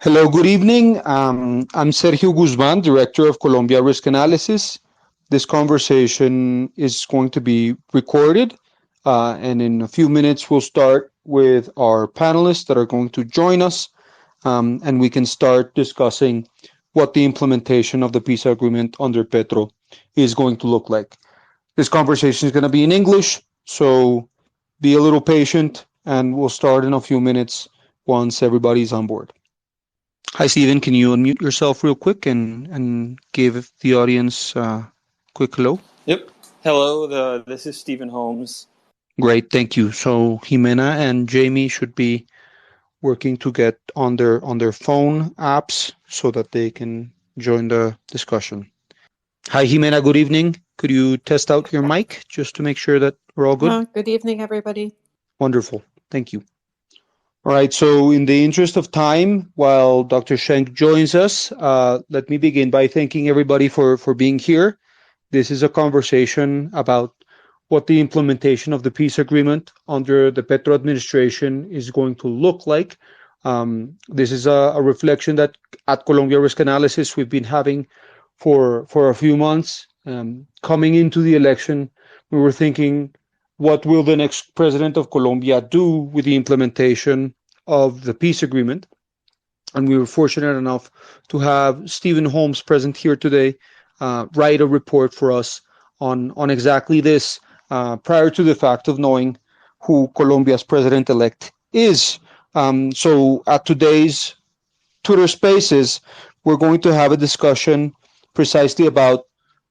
Hello, good evening. I'm Sergio Guzmán, Director of Colombia Risk Analysis. This conversation is going to be recorded, and in a few minutes, we'll start with our panelists that are going to join us, and we can start discussing what the implementation of the peace agreement under Petro is going to look like. This conversation is going to be in English, so be a little patient, and we'll start in a few minutes once everybody's on board. Hi, Steven. Can you unmute yourself real quick and give the audience a quick hello? Yep. Hello, this is Stephen Holmes. Great, thank you. So Gimena and Jamie should be working to get on their phone apps so that they can join the discussion. Hi, Gimena. Good evening. Could you test out your mic just to make sure that we're all good? Good evening, everybody. Wonderful. Thank you. All right, so in the interest of time, while Dr. Shenk joins us, let me begin by thanking everybody for being here. This is a conversation about what the implementation of the peace agreement under the Petro administration is going to look like. This is a reflection that at Colombia Risk Analysis we've been having for a few months. Coming into the election, we were thinking, what will the next president of Colombia do with the implementation of the peace agreement? And we were fortunate enough to have Stephen Holmes present here today, write a report for us on exactly this, prior to the fact of knowing who Colombia's president-elect is. So at today's Twitter Spaces, we're going to have a discussion precisely about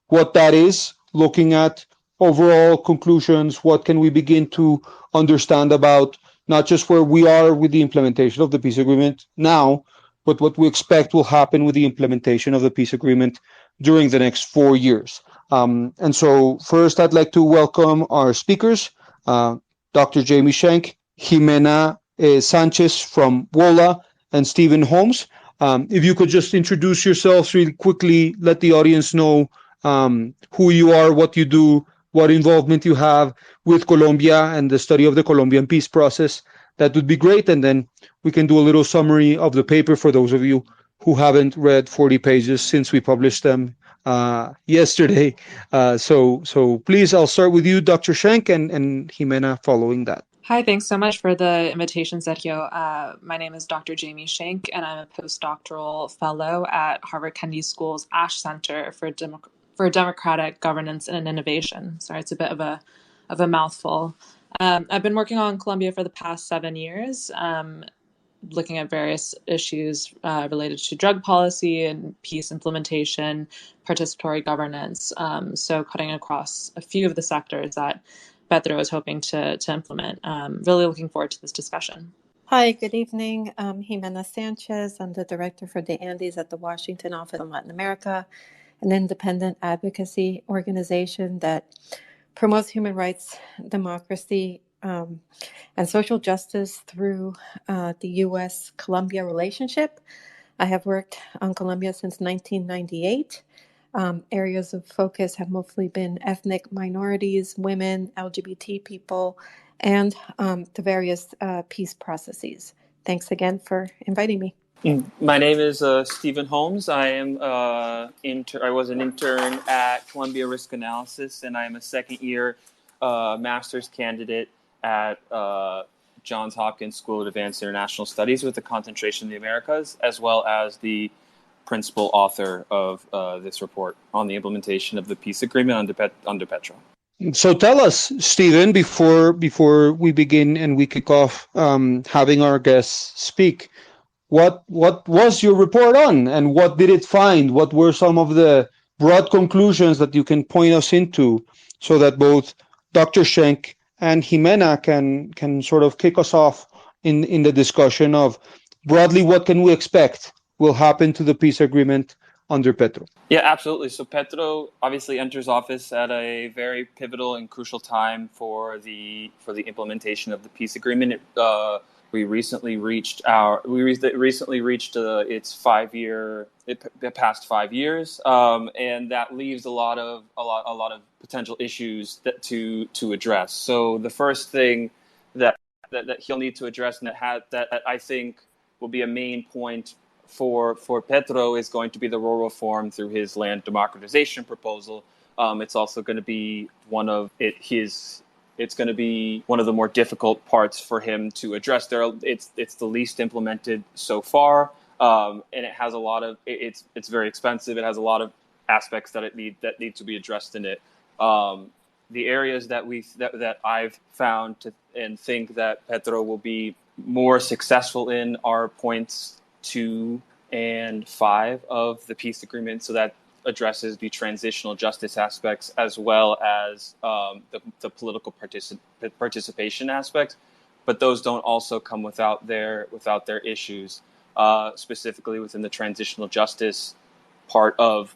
what that is, looking at overall conclusions, what can we begin to understand about not just where we are with the implementation of the peace agreement now, but what we expect will happen with the implementation of the peace agreement during the next 4 years. And so first, I'd like to welcome our speakers, Dr. Jamie Shenk, Gimena Sanchez from WOLA, and Stephen Holmes. If you could just introduce yourselves really quickly, let the audience know who you are, what you do, what involvement you have with Colombia and the study of the Colombian peace process, that would be great. And then we can do a little summary of the paper for those of you who haven't read 40 pages since we published them yesterday. So please, I'll start with you, Dr. Shenk, and Gimena following that. Hi, thanks so much for the invitation, Sergio. My name is Dr. Jamie Shenk, and I'm a postdoctoral fellow at Harvard Kennedy School's Ash Center for Democratic Governance and Innovation. Sorry, it's a bit of a mouthful. I've been working on Colombia for the past 7 years, looking at various issues related to drug policy and peace implementation, participatory governance, so cutting across a few of the sectors that Petro is hoping to implement. Really looking forward to this discussion. Hi, good evening. I'm Gimena Sanchez. I'm the director for the Andes at the Washington Office on Latin America, an independent advocacy organization that promotes human rights, democracy, and social justice through the U.S.-Colombia relationship. I have worked on Colombia since 1998. Areas of focus have mostly been ethnic minorities, women, LGBT people, and the various peace processes. Thanks again for inviting me. My name is Stephen Holmes. I am I was an intern at Colombia Risk Analysis, and I am a second-year master's candidate at Johns Hopkins School of Advanced International Studies with a concentration in the Americas, as well as the principal author of this report on the implementation of the peace agreement under Petro. So tell us, Stephen, before we begin and we kick off having our guests speak, what was your report on, and what did it find? What were some of the broad conclusions that you can point us into, so that both Dr. Shenk and Gimena can sort of kick us off in the discussion of broadly what can we expect will happen to the peace agreement under Petro? Yeah, absolutely. So Petro obviously enters office at a very pivotal and crucial time for the implementation of the peace agreement. We recently reached its 5 year. It passed 5 years, and that leaves a lot of potential issues to address. So the first thing that he'll need to address, and that I think will be a main point for Petro is going to be the rural reform through his land democratization proposal. It's also going to be it's going to be one of the more difficult parts for him to address. It's the least implemented so far, and it has a lot of it's very expensive. It has a lot of aspects that need to be addressed in it. The areas that I've found and think that Petro will be more successful in are points 2 and 5 of the peace agreement. So that addresses the transitional justice aspects as well as the political participation aspect, but those don't also come without their issues. Specifically within the transitional justice part of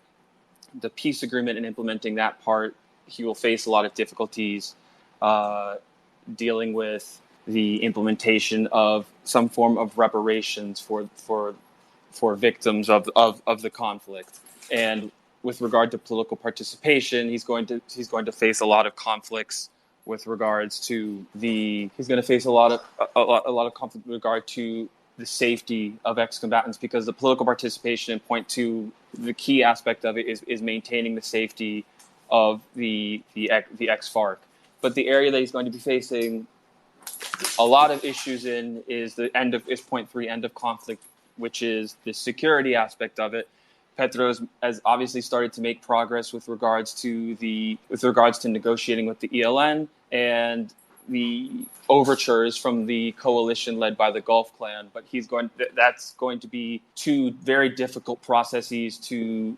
the peace agreement and implementing that part, he will face a lot of difficulties dealing with the implementation of some form of reparations for victims of the conflict. And with regard to political participation, he's going to face a lot of conflicts with regards to he's going to face a lot of conflict with regard to the safety of ex-combatants, because the political participation in point 2, the key aspect of it is maintaining the safety of the ex-FARC. But the area that he's going to be facing a lot of issues in is point 3, end of conflict, which is the security aspect of it. Petro has obviously started to make progress with regards to negotiating with the ELN and the overtures from the coalition led by the Gulf Clan, but that's going to be 2 very difficult processes to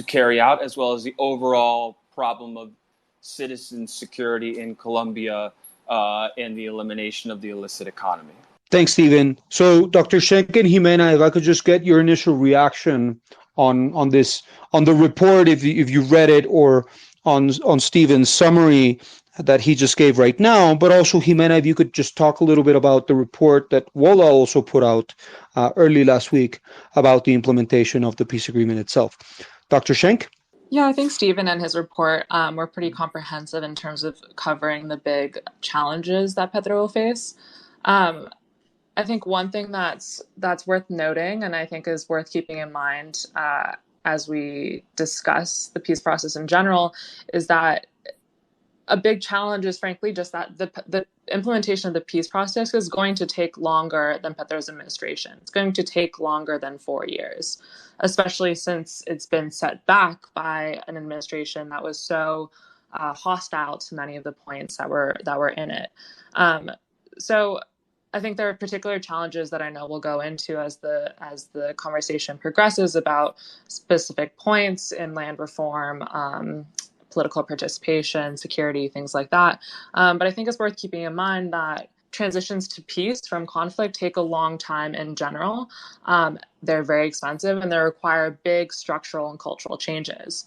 carry out, as well as the overall problem of citizen security in Colombia and the elimination of the illicit economy. Thanks, Stephen. So, Dr. Shenk and Gimena, if I could just get your initial reaction on the report, if you read it, or on Stephen's summary that he just gave right now, but also, Gimena, if you could just talk a little bit about the report that WOLA also put out early last week about the implementation of the peace agreement itself. Dr. Shenk? Yeah, I think Stephen and his report were pretty comprehensive in terms of covering the big challenges that Petro will face. I think one thing that's worth noting, and I think is worth keeping in mind as we discuss the peace process in general, is that a big challenge is frankly just that the implementation of the peace process is going to take longer than Petro's administration. It's going to take longer than 4 years, especially since it's been set back by an administration that was so hostile to many of the points that were in it. So I think there are particular challenges that I know we'll go into as the conversation progresses about specific points in land reform, political participation, security, things like that. But I think it's worth keeping in mind that transitions to peace from conflict take a long time in general. They're very expensive and they require big structural and cultural changes.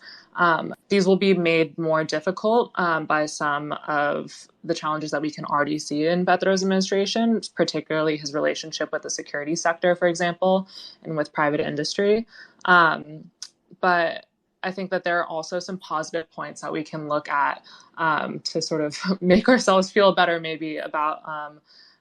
These will be made more difficult by some of the challenges that we can already see in Petro's administration, particularly his relationship with the security sector, for example, and with private industry. But I think that there are also some positive points that we can look at to sort of make ourselves feel better, maybe about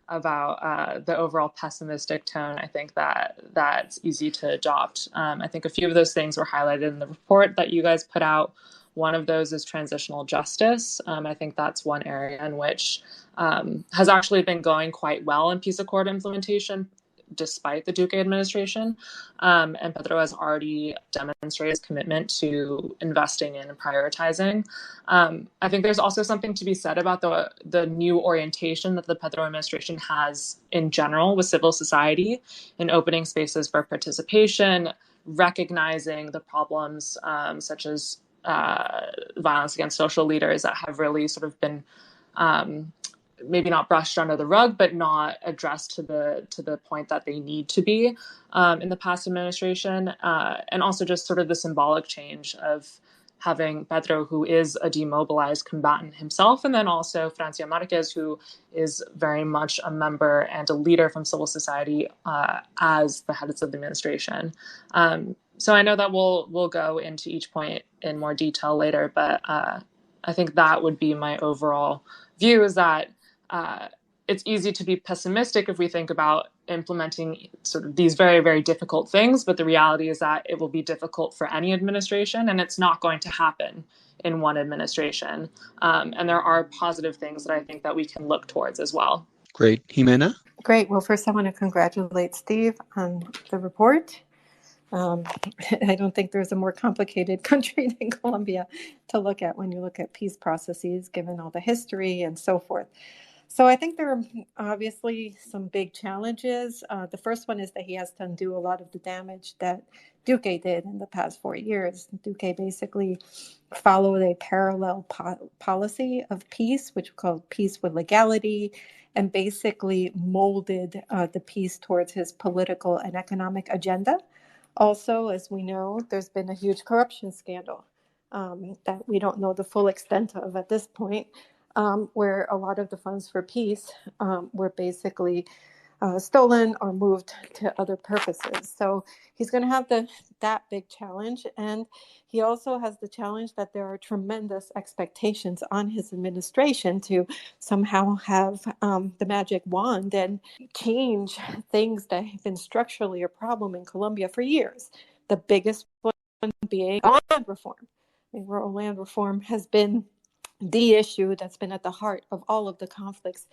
the overall pessimistic tone. I think that's easy to adopt. I think a few of those things were highlighted in the report that you guys put out. One of those is transitional justice. I think that's one area in which has actually been going quite well in peace accord implementation, despite the Duque administration. And Petro has already demonstrated his commitment to investing in and prioritizing. I think there's also something to be said about the new orientation that the Petro administration has in general with civil society and opening spaces for participation, recognizing the problems such as violence against social leaders that have really sort of been maybe not brushed under the rug, but not addressed to the point that they need to be in the past administration, and also just sort of the symbolic change of having Petro, who is a demobilized combatant himself, and then also Francia Marquez, who is very much a member and a leader from civil society as the heads of the administration. So I know that we'll go into each point in more detail later, but I think that would be my overall view, is that it's easy to be pessimistic if we think about implementing sort of these very, very difficult things. But the reality is that it will be difficult for any administration, and it's not going to happen in one administration. And there are positive things that I think that we can look towards as well. Great. Gimena? Great. Well, first I want to congratulate Steve on the report. I don't think there's a more complicated country than Colombia to look at when you look at peace processes, given all the history and so forth. So I think there are obviously some big challenges. The first one is that he has to undo a lot of the damage that Duque did in the past 4 years. Duque basically followed a parallel policy of peace, which we call peace with legality, and basically molded the peace towards his political and economic agenda. Also, as we know, there's been a huge corruption scandal that we don't know the full extent of at this point, where a lot of the funds for peace were basically stolen or moved to other purposes. So he's going to have that big challenge. And he also has the challenge that there are tremendous expectations on his administration to somehow have the magic wand and change things that have been structurally a problem in Colombia for years. The biggest one being land reform. I mean, rural land reform has been the issue that's been at the heart of all of the conflicts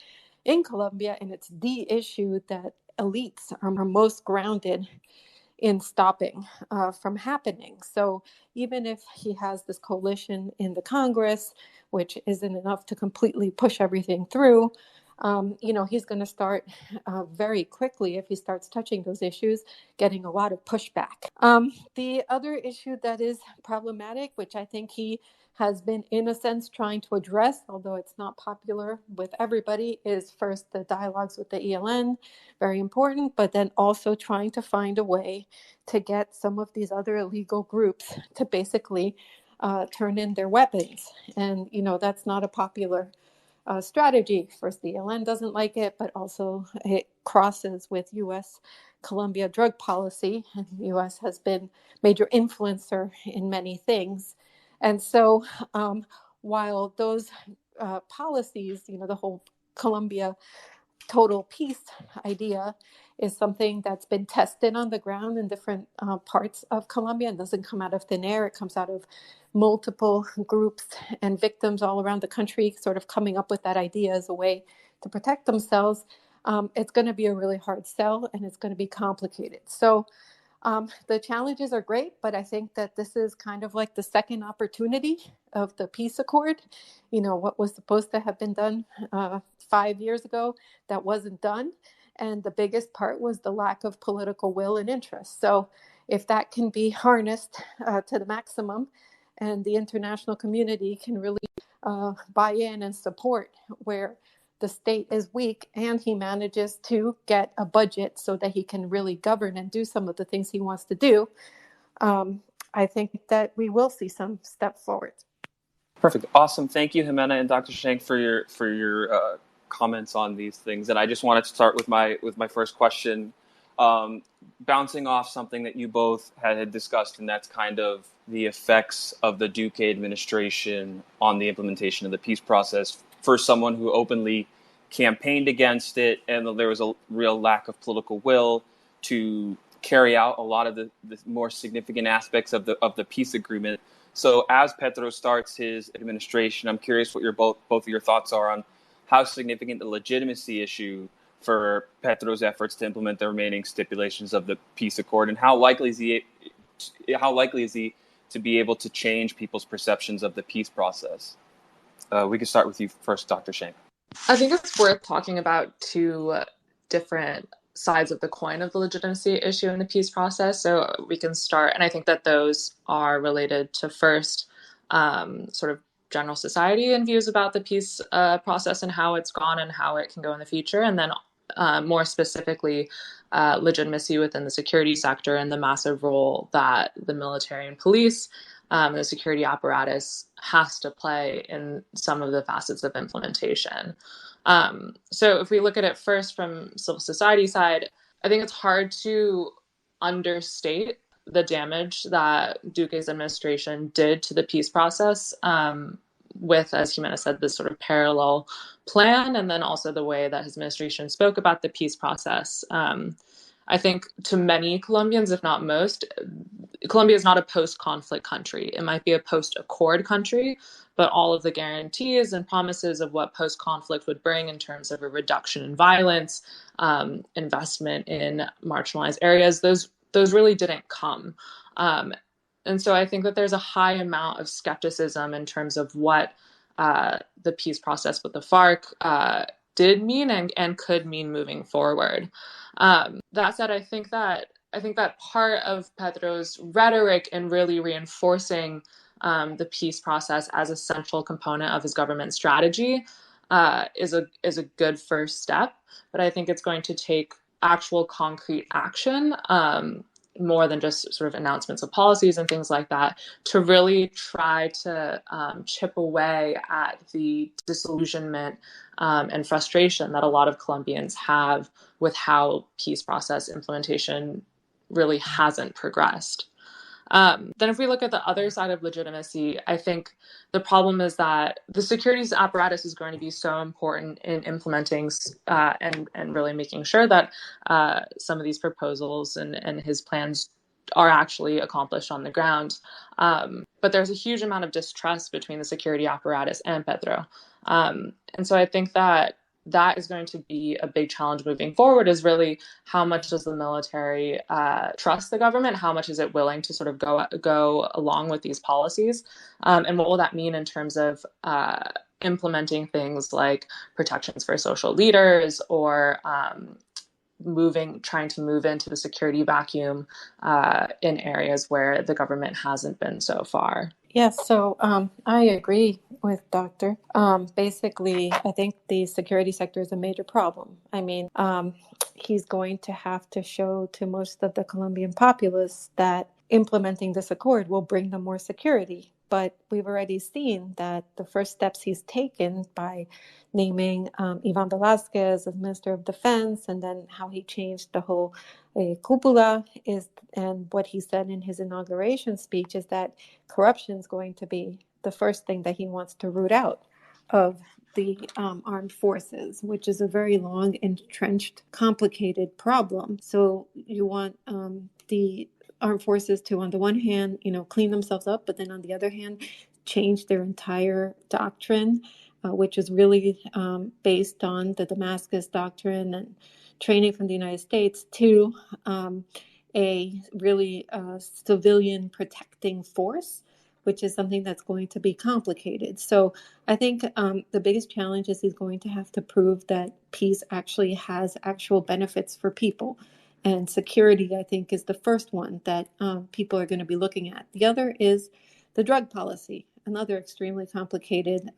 in Colombia, and it's the issue that elites are most grounded in stopping from happening. So even if he has this coalition in the Congress, which isn't enough to completely push everything through, he's going to start very quickly, if he starts touching those issues, getting a lot of pushback. The other issue that is problematic, which I think he has been, in a sense, trying to address, although it's not popular with everybody, is first the dialogues with the ELN, very important, but then also trying to find a way to get some of these other illegal groups to basically turn in their weapons. And, that's not a popular strategy. First, the ELN doesn't like it, but also it crosses with U.S.-Colombia drug policy, and the U.S. has been major influencer in many things. And so while those policies, the whole Colombia total peace idea is something that's been tested on the ground in different parts of Colombia and doesn't come out of thin air. It comes out of multiple groups and victims all around the country sort of coming up with that idea as a way to protect themselves. It's going to be a really hard sell, and it's going to be complicated. So the challenges are great, but I think that this is kind of like the second opportunity of the peace accord. What was supposed to have been done 5 years ago that wasn't done. And the biggest part was the lack of political will and interest. So if that can be harnessed to the maximum, and the international community can really buy in and support where the state is weak, and he manages to get a budget so that he can really govern and do some of the things he wants to do, I think that we will see some step forward. Perfect. Awesome. Thank you, Gimena and Dr. Shenk, for your comments on these things. And I just wanted to start with my first question, bouncing off something that you both had discussed, and that's kind of the effects of the Duque administration on the implementation of the peace process. For someone who openly campaigned against it, and there was a real lack of political will to carry out a lot of the more significant aspects of the peace agreement. So as Petro starts his administration, I'm curious what both of your thoughts are on how significant the legitimacy issue for Petro's efforts to implement the remaining stipulations of the peace accord, and how likely is he to be able to change people's perceptions of the peace process? We can start with you first, Dr. Shenk. I think it's worth talking about two different sides of the coin of the legitimacy issue in the peace process. So we can start, and I think that those are related to first sort of general society and views about the peace process and how it's gone and how it can go in the future. And then more specifically, legitimacy within the security sector and the massive role that the military and police, the security apparatus has to play in some of the facets of implementation. So if we look at it first from civil society side, I think it's hard to understate the damage that Duque's administration did to the peace process with, as Gimena said, this sort of parallel plan, and then also the way that his administration spoke about the peace process. I think to many Colombians, if not most, Colombia is not a post-conflict country. It might be a post-accord country, but all of the guarantees and promises of what post-conflict would bring in terms of a reduction in violence, investment in marginalized areas, those really didn't come. And so I think that there's a high amount of skepticism in terms of what the peace process with the FARC did mean and could mean moving forward. That said, I think that part of Petro's rhetoric in really reinforcing the peace process as a central component of his government strategy is a good first step. But I think it's going to take actual concrete action, more than just sort of announcements of policies and things like that, to really try to chip away at the disillusionment and frustration that a lot of Colombians have with how peace process implementation really hasn't progressed. Then if we look at the other side of legitimacy, I think the problem is that the securities apparatus is going to be so important in implementing and really making sure that some of these proposals and his plans are actually accomplished on the ground. But there's a huge amount of distrust between the security apparatus and Petro. And so I think that is going to be a big challenge moving forward, is really how much does the military trust the government? How much is it willing to sort of go along with these policies? And what will that mean in terms of implementing things like protections for social leaders, or trying to move into the security vacuum in areas where the government hasn't been so far? Yes, so I agree with Doctor. Basically, I think the security sector is a major problem. I mean, he's going to have to show to most of the Colombian populace that implementing this accord will bring them more security. But we've already seen that the first steps he's taken by naming Ivan Velázquez as Minister of Defense, and then how he changed the whole cúpula and what he said in his inauguration speech is that corruption is going to be the first thing that he wants to root out of the armed forces, which is a very long, entrenched, complicated problem. So you want the armed forces to, on the one hand, clean themselves up, but then on the other hand, change their entire doctrine, which is really based on the Damascus doctrine and training from the United States, to a really civilian protecting force, which is something that's going to be complicated. So I think the biggest challenge is he's going to have to prove that peace actually has actual benefits for people. And security, I think, is the first one that people are going to be looking at. The other is the drug policy, another extremely complicated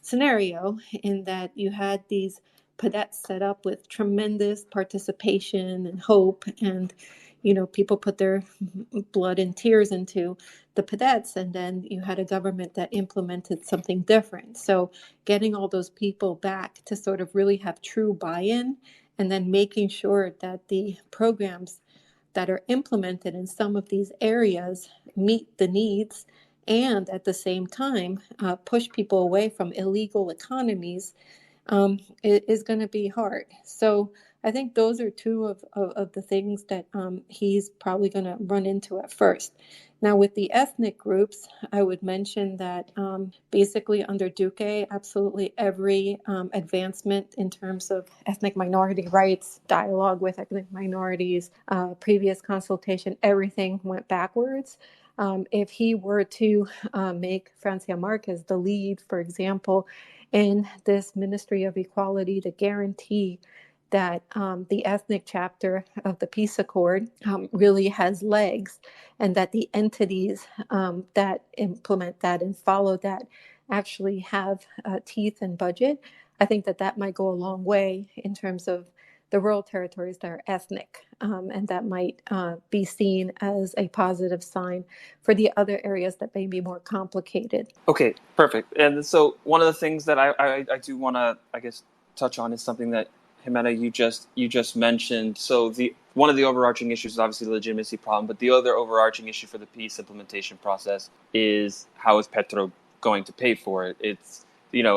scenario, in that you had these cadets set up with tremendous participation and hope, and people put their blood and tears into the cadets, and then you had a government that implemented something different. So getting all those people back to sort of really have true buy-in, and then making sure that the programs that are implemented in some of these areas meet the needs, and at the same time push people away from illegal economies, it is going to be hard. So I think those are two of the things that he's probably going to run into at first. Now, with the ethnic groups, I would mention that basically under Duque, absolutely every advancement in terms of ethnic minority rights, dialogue with ethnic minorities, previous consultation, everything went backwards. If he were to make Francia Marquez the lead, for example, in this Ministry of Equality, to guarantee that the ethnic chapter of the peace accord really has legs, and that the entities that implement that and follow that actually have teeth and budget, I think that might go a long way in terms of the rural territories that are ethnic, and that might be seen as a positive sign for the other areas that may be more complicated. Okay, perfect. And so one of the things that I do want to, I guess, touch on is something that Gimena, you just mentioned. So one of the overarching issues is obviously the legitimacy problem, but the other overarching issue for the peace implementation process is how is Petro going to pay for it?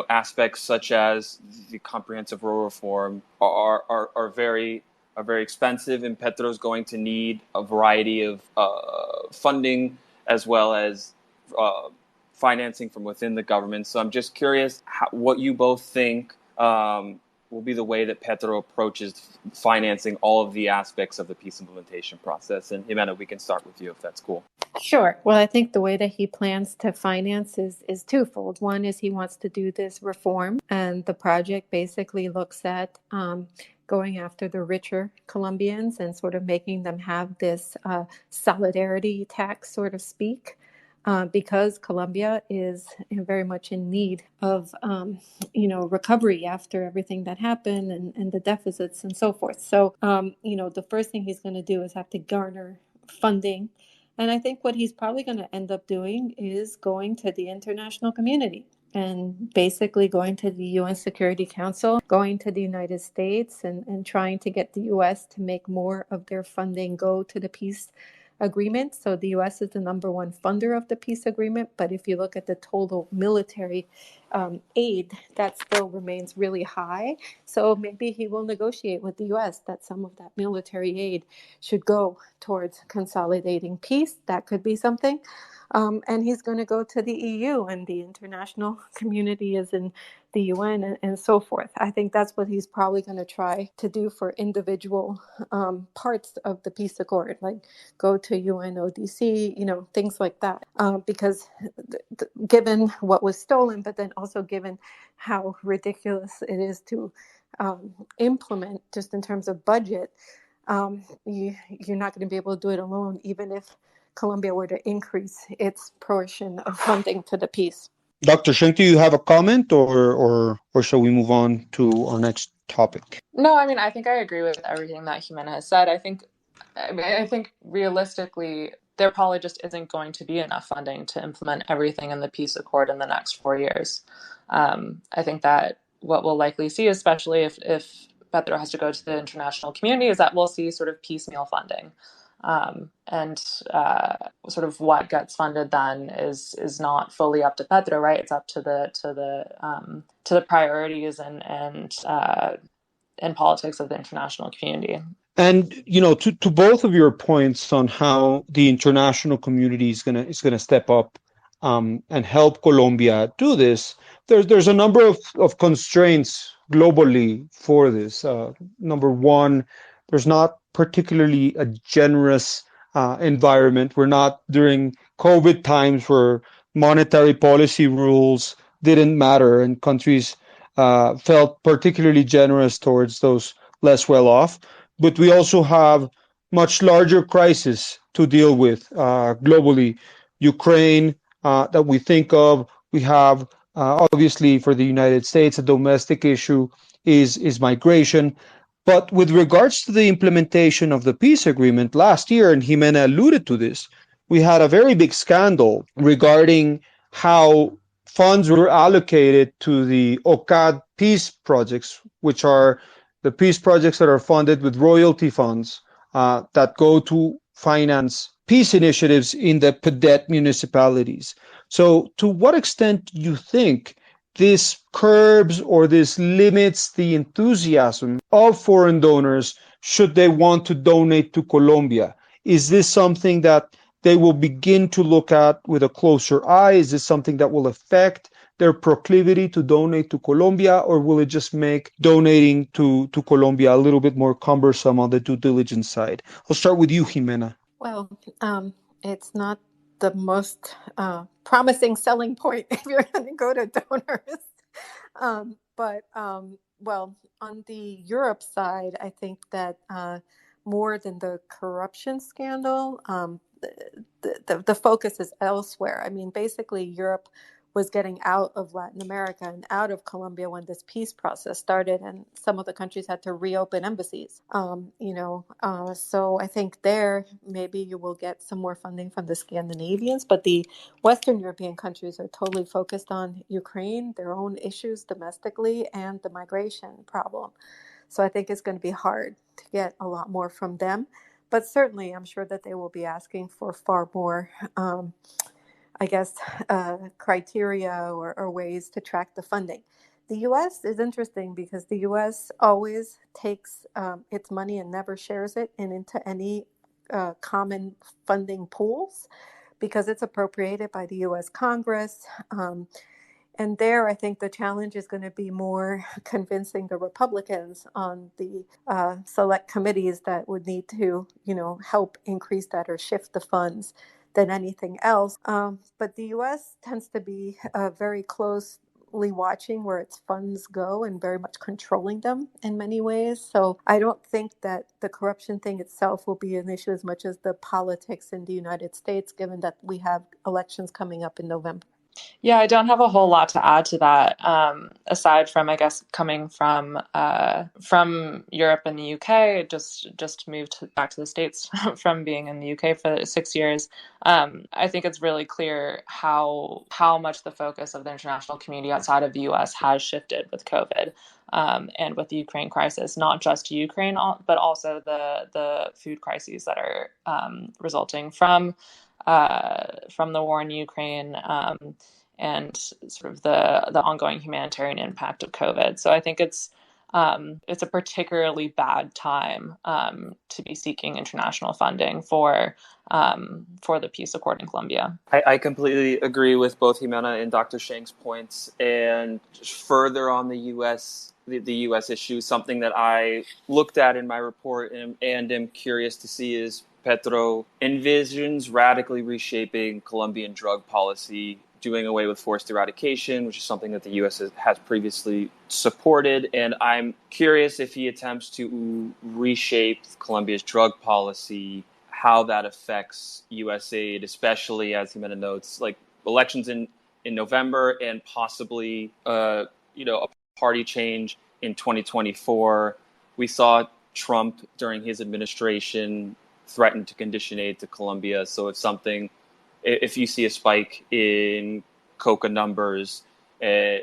aspects such as the comprehensive rural reform are very expensive, and Petro is going to need a variety of funding as well as financing from within the government. So I'm just curious what you both think will be the way that Petro approaches financing all of the aspects of the peace implementation process. And Gimena, we can start with you if that's cool. Sure. Well, I think the way that he plans to finance is twofold. One is he wants to do this reform, and the project basically looks at going after the richer Colombians and sort of making them have this solidarity tax, so to speak. Because Colombia is very much in need of, recovery after everything that happened and the deficits and so forth. So, the first thing he's going to do is have to garner funding. And I think what he's probably going to end up doing is going to the international community and basically going to the UN Security Council, going to the United States and trying to get the US to make more of their funding go to the peace agreement. So the U.S. is the number one funder of the peace agreement, but if you look at the total military aid, that still remains really high. So maybe he will negotiate with the U.S. that some of that military aid should go towards consolidating peace. That could be something. And he's going to go to the EU, and the international community is in the UN and so forth. I think that's what he's probably going to try to do for individual parts of the peace accord, like go to UNODC, things like that. Because given what was stolen, but then also given how ridiculous it is to implement just in terms of budget, you're not going to be able to do it alone, even if Colombia were to increase its portion of funding to the peace. Dr. Shenk, do you have a comment or shall we move on to our next topic? No, I mean, I think I agree with everything that Gimena has said. I think realistically, there probably just isn't going to be enough funding to implement everything in the peace accord in the next 4 years. I think that what we'll likely see, especially if Petro has to go to the international community, is that we'll see sort of piecemeal funding. And sort of what gets funded then is not fully up to Petro, right? It's up to the priorities and politics of the international community. And to both of your points on how the international community is gonna step up and help Colombia do this, there's a number of constraints globally for this. Number one, there's not particularly a generous environment. We're not during COVID times where monetary policy rules didn't matter and countries felt particularly generous towards those less well off. But we also have much larger crises to deal with globally. Ukraine that we think of. We have obviously for the United States a domestic issue is migration. But with regards to the implementation of the peace agreement last year, and Gimena alluded to this, we had a very big scandal regarding how funds were allocated to the OCAD peace projects, which are the peace projects that are funded with royalty funds that go to finance peace initiatives in the PDET municipalities. So to what extent do you think this curbs or this limits the enthusiasm of foreign donors should they want to donate to Colombia? Is this something that they will begin to look at with a closer eye? Is this something that will affect their proclivity to donate to Colombia, or will it just make donating to Colombia a little bit more cumbersome on the due diligence side? I'll start with you, Gimena. Well, it's not the most promising selling point if you're going to go to donors. Well, on the Europe side, I think that more than the corruption scandal, the focus is elsewhere. I mean, basically, Europe was getting out of Latin America and out of Colombia when this peace process started, and some of the countries had to reopen embassies. So I think there maybe you will get some more funding from the Scandinavians, but the Western European countries are totally focused on Ukraine, their own issues domestically, and the migration problem. So I think it's going to be hard to get a lot more from them. But certainly, I'm sure that they will be asking for far more I guess, criteria or ways to track the funding. The U.S. is interesting because the U.S. always takes its money and never shares it into any common funding pools because it's appropriated by the U.S. Congress. And there, I think the challenge is going to be more convincing the Republicans on the select committees that would need to, help increase that or shift the funds than anything else. But the U.S. tends to be very closely watching where its funds go and very much controlling them in many ways. So I don't think that the corruption thing itself will be an issue as much as the politics in the United States, given that we have elections coming up in November. Yeah, I don't have a whole lot to add to that, aside from, I guess, coming from Europe and the UK. Just moved back to the States from being in the UK for 6 years. I think it's really clear how much the focus of the international community outside of the US has shifted with COVID, and with the Ukraine crisis, not just Ukraine, but also the food crises that are resulting from the war in Ukraine, and sort of the ongoing humanitarian impact of COVID. So I think it's a particularly bad time to be seeking international funding for the peace accord in Colombia. I completely agree with both Gimena and Dr. Shenk's points. And further on the U.S. issue, something that I looked at in my report and am curious to see is Petro envisions radically reshaping Colombian drug policy, doing away with forced eradication, which is something that the U.S. has previously supported. And I'm curious if he attempts to reshape Colombia's drug policy, how that affects U.S. aid, especially, as Gimena notes, like elections in November and possibly a party change in 2024. We saw Trump during his administration threaten to condition aid to Colombia. So if you see a spike in coca numbers, do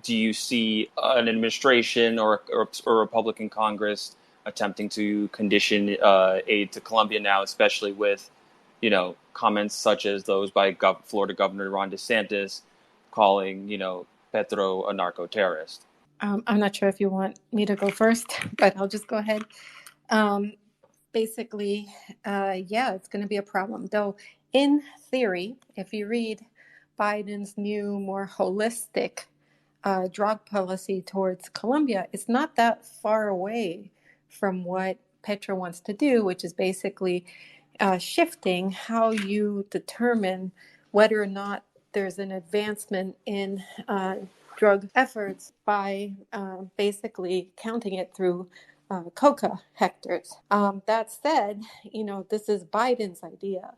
you see an administration or a Republican Congress attempting to condition aid to Colombia now, especially with, comments such as those by Florida Governor Ron DeSantis calling, Petro a narco-terrorist? I'm not sure if you want me to go first, but I'll just go ahead. Basically, it's going to be a problem. Though, in theory, if you read Biden's new, more holistic drug policy towards Colombia, it's not that far away from what Petro wants to do, which is basically shifting how you determine whether or not there's an advancement in drug efforts by basically counting it through coca hectares. That said, this is Biden's idea.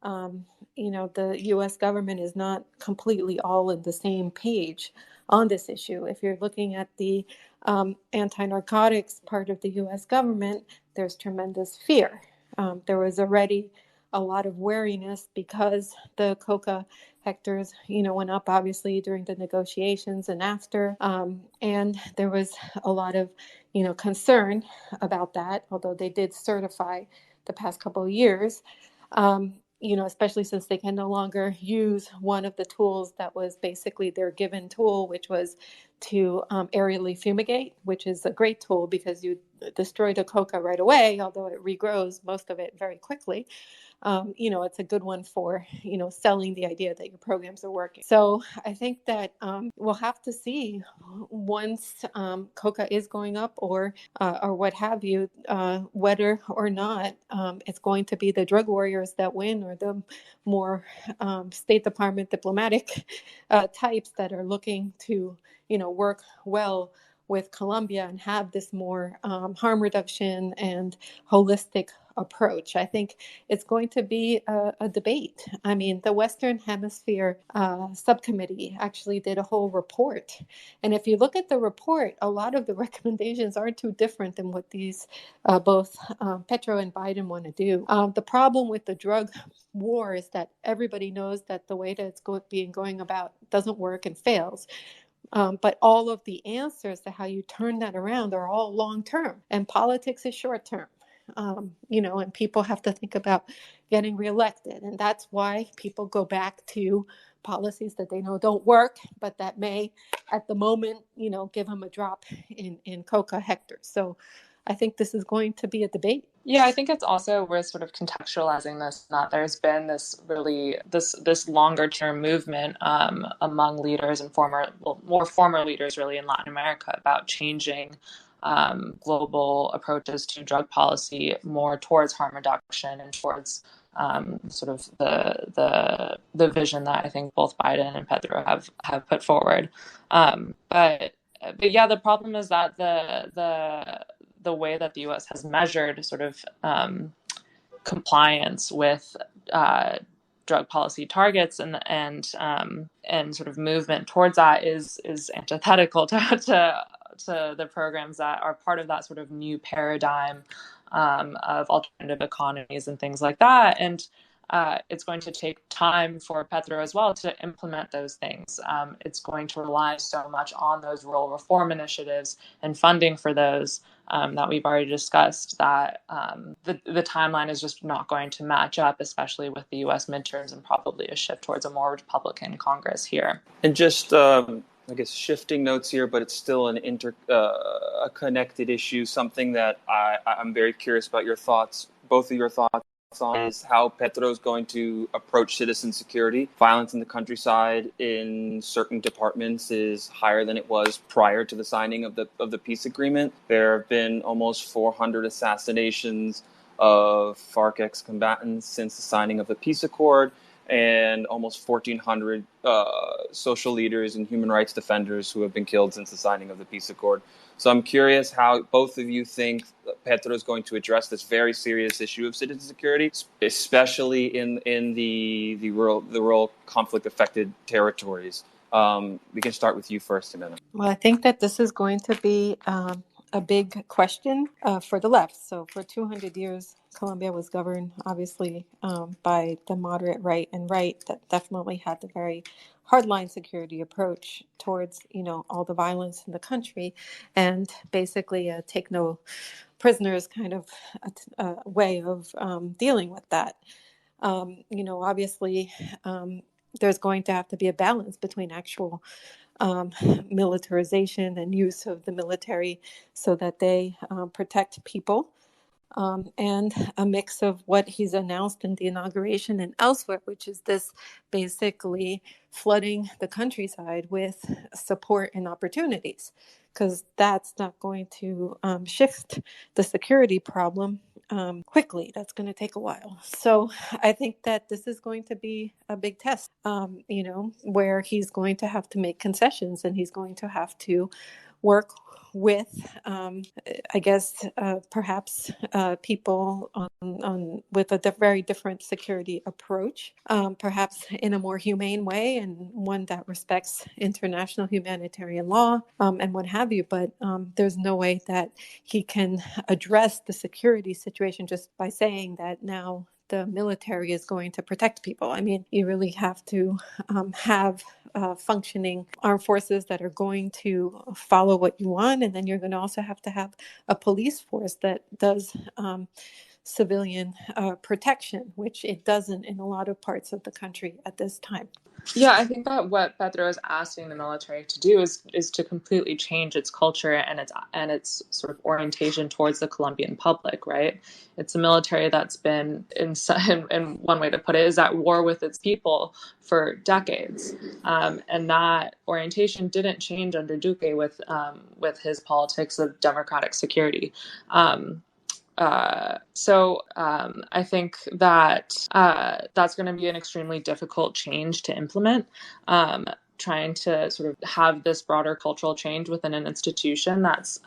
The U.S. government is not completely all in the same page on this issue. If you're looking at the anti-narcotics part of the U.S. government, there's tremendous fear. There was already a lot of wariness because the coca hectares, went up obviously during the negotiations and after. And there was a lot of, concern about that, although they did certify the past couple of years, especially since they can no longer use one of the tools that was basically their given tool, which was to aerially fumigate, which is a great tool because you destroy the coca right away, although it regrows most of it very quickly. It's a good one for, selling the idea that your programs are working. So I think that we'll have to see once coca is going up or what have you, whether or not it's going to be the drug warriors that win or the more State Department diplomatic types that are looking to, work well with Colombia and have this more harm reduction and holistic approach. I think it's going to be a debate. I mean, the Western Hemisphere subcommittee actually did a whole report. And if you look at the report, a lot of the recommendations aren't too different than what these both Petro and Biden want to do. The problem with the drug war is that everybody knows that the way that it's going about doesn't work and fails. But all of the answers to how you turn that around are all long term, and politics is short term. and people have to think about getting reelected. And that's why people go back to policies that they know don't work, but that may, at the moment, give them a drop in coca hectares. So I think this is going to be a debate. Yeah, I think it's also worth sort of contextualizing this, that there's been this longer term movement among leaders and more former leaders really in Latin America about changing global approaches to drug policy more towards harm reduction and towards sort of the vision that I think both Biden and Petro have put forward. But yeah, the problem is that the way that the U.S. has measured sort of compliance with drug policy targets and sort of movement towards that is antithetical to the programs that are part of that sort of new paradigm of alternative economies and things like that. And it's going to take time for Petro as well to implement those things. It's going to rely so much on those rural reform initiatives and funding for those that we've already discussed, that the timeline is just not going to match up, especially with the U.S. midterms and probably a shift towards a more Republican Congress here. And just, I guess, shifting notes here, but it's still a connected issue, something that I'm very curious about your thoughts, both of your thoughts on, is how Petro is going to approach citizen security. Violence in the countryside in certain departments is higher than it was prior to the signing of the peace agreement. There have been almost 400 assassinations of FARC ex-combatants since the signing of the peace accord, and almost 1,400 social leaders and human rights defenders who have been killed since the signing of the peace accord. So I'm curious how both of you think Petro is going to address this very serious issue of citizen security, especially in the rural conflict-affected territories. We can start with you first, Gimena. Well, I think that this is going to be a big question for the left. So for 200 years, Colombia was governed, obviously, by the moderate right and right that definitely had the very hardline security approach towards, all the violence in the country, and basically take no prisoners kind of a way of dealing with that. Obviously, there's going to have to be a balance between actual militarization and use of the military so that they protect people, and a mix of what he's announced in the inauguration and elsewhere, which is this basically flooding the countryside with support and opportunities, because that's not going to shift the security problem quickly. That's going to take a while. So I think that this is going to be a big test, where he's going to have to make concessions, and he's going to have to work with, perhaps people with a very different security approach, perhaps in a more humane way and one that respects international humanitarian law and what have you. But there's no way that he can address the security situation just by saying that now the military is going to protect people. I mean, you really have to have functioning armed forces that are going to follow what you want. And then you're going to also have to have a police force that does civilian protection, which it doesn't in a lot of parts of the country at this time. Yeah, I think that what Petro is asking the military to do is to completely change its culture and its sort of orientation towards the Colombian public, right? It's a military that's been, in one way to put it, is at war with its people for decades, and that orientation didn't change under Duque with his politics of democratic security. So I think that that's going to be an extremely difficult change to implement, trying to sort of have this broader cultural change within an institution that's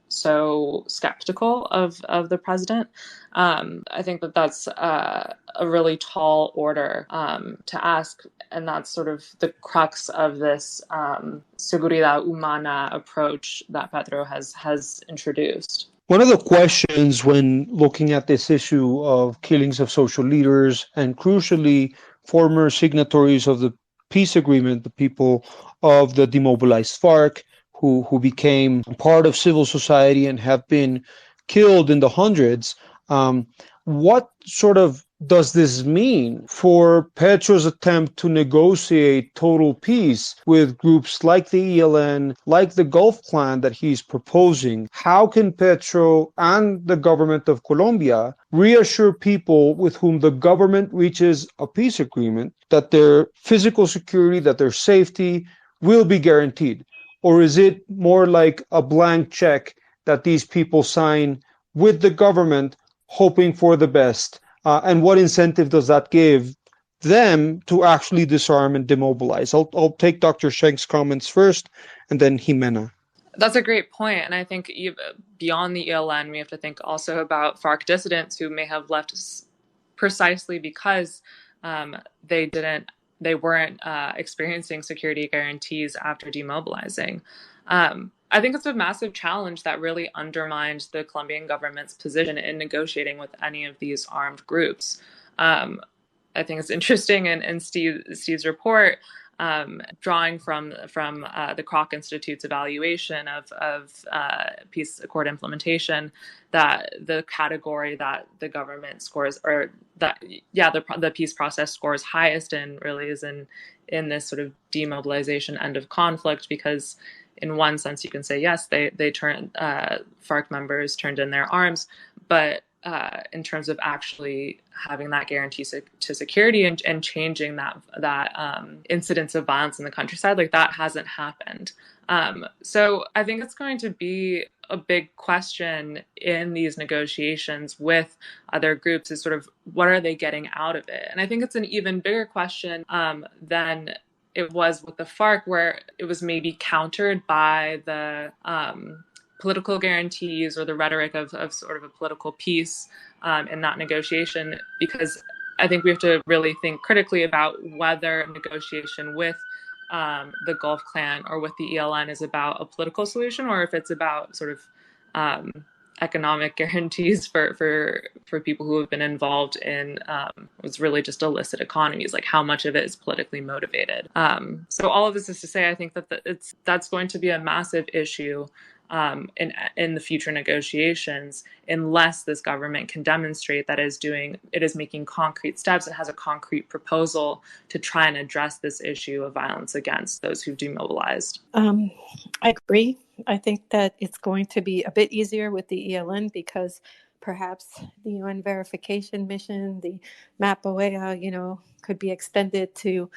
so skeptical of the president. I think that's a really tall order to ask, and that's sort of the crux of this seguridad humana approach that Petro has introduced. One of the questions when looking at this issue of killings of social leaders and crucially former signatories of the peace agreement, the people of the demobilized FARC who became part of civil society and have been killed in the hundreds, What sort of does this mean for Petro's attempt to negotiate total peace with groups like the ELN, like the Gulf Clan that he's proposing? How can Petro and the government of Colombia reassure people with whom the government reaches a peace agreement that their physical security, that their safety will be guaranteed? Or is it more like a blank check that these people sign with the government, hoping for the best? And what incentive does that give them to actually disarm and demobilize? I'll take Dr. Shenk's comments first, and then Gimena. That's a great point. And I think beyond the ELN, we have to think also about FARC dissidents who may have left precisely because they weren't experiencing security guarantees after demobilizing. I think it's a massive challenge that really undermined the Colombian government's position in negotiating with any of these armed groups. I think it's interesting in Steve's report, drawing from the Kroc Institute's evaluation of peace accord implementation, that the category that the government scores, or that the peace process scores highest in, really is in this sort of demobilization end of conflict, because in one sense you can say yes, they turned FARC members turned in their arms, but in terms of actually having that guarantee to security and changing that incidence of violence in the countryside, like that hasn't happened. So I think it's going to be a big question in these negotiations with other groups, is sort of what are they getting out of it? And I think it's an even bigger question than it was with the FARC, where it was maybe countered by the political guarantees or the rhetoric of sort of a political peace in that negotiation, because I think we have to really think critically about whether negotiation with the Gulf Clan or with the ELN is about a political solution, or if it's about sort of economic guarantees for people who have been involved in what's really just illicit economies, like how much of it is politically motivated. So all of this is to say, I think that that's going to be a massive issue in the future negotiations, unless this government can demonstrate that it is making concrete steps, it has a concrete proposal to try and address this issue of violence against those who've demobilized. I agree. I think that it's going to be a bit easier with the ELN because perhaps the UN verification mission, the MAP-OEA, could be extended to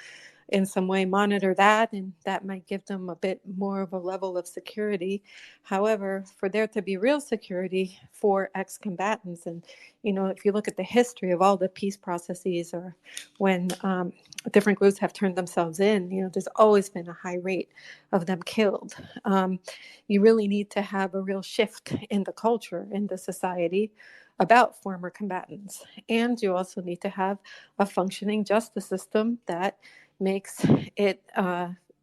in some way monitor that, and that might give them a bit more of a level of security. However, for there to be real security for ex-combatants, and if you look at the history of all the peace processes, or when different groups have turned themselves in, there's always been a high rate of them killed. You really need to have a real shift in the culture, in the society, about former combatants. And you also need to have a functioning justice system that makes it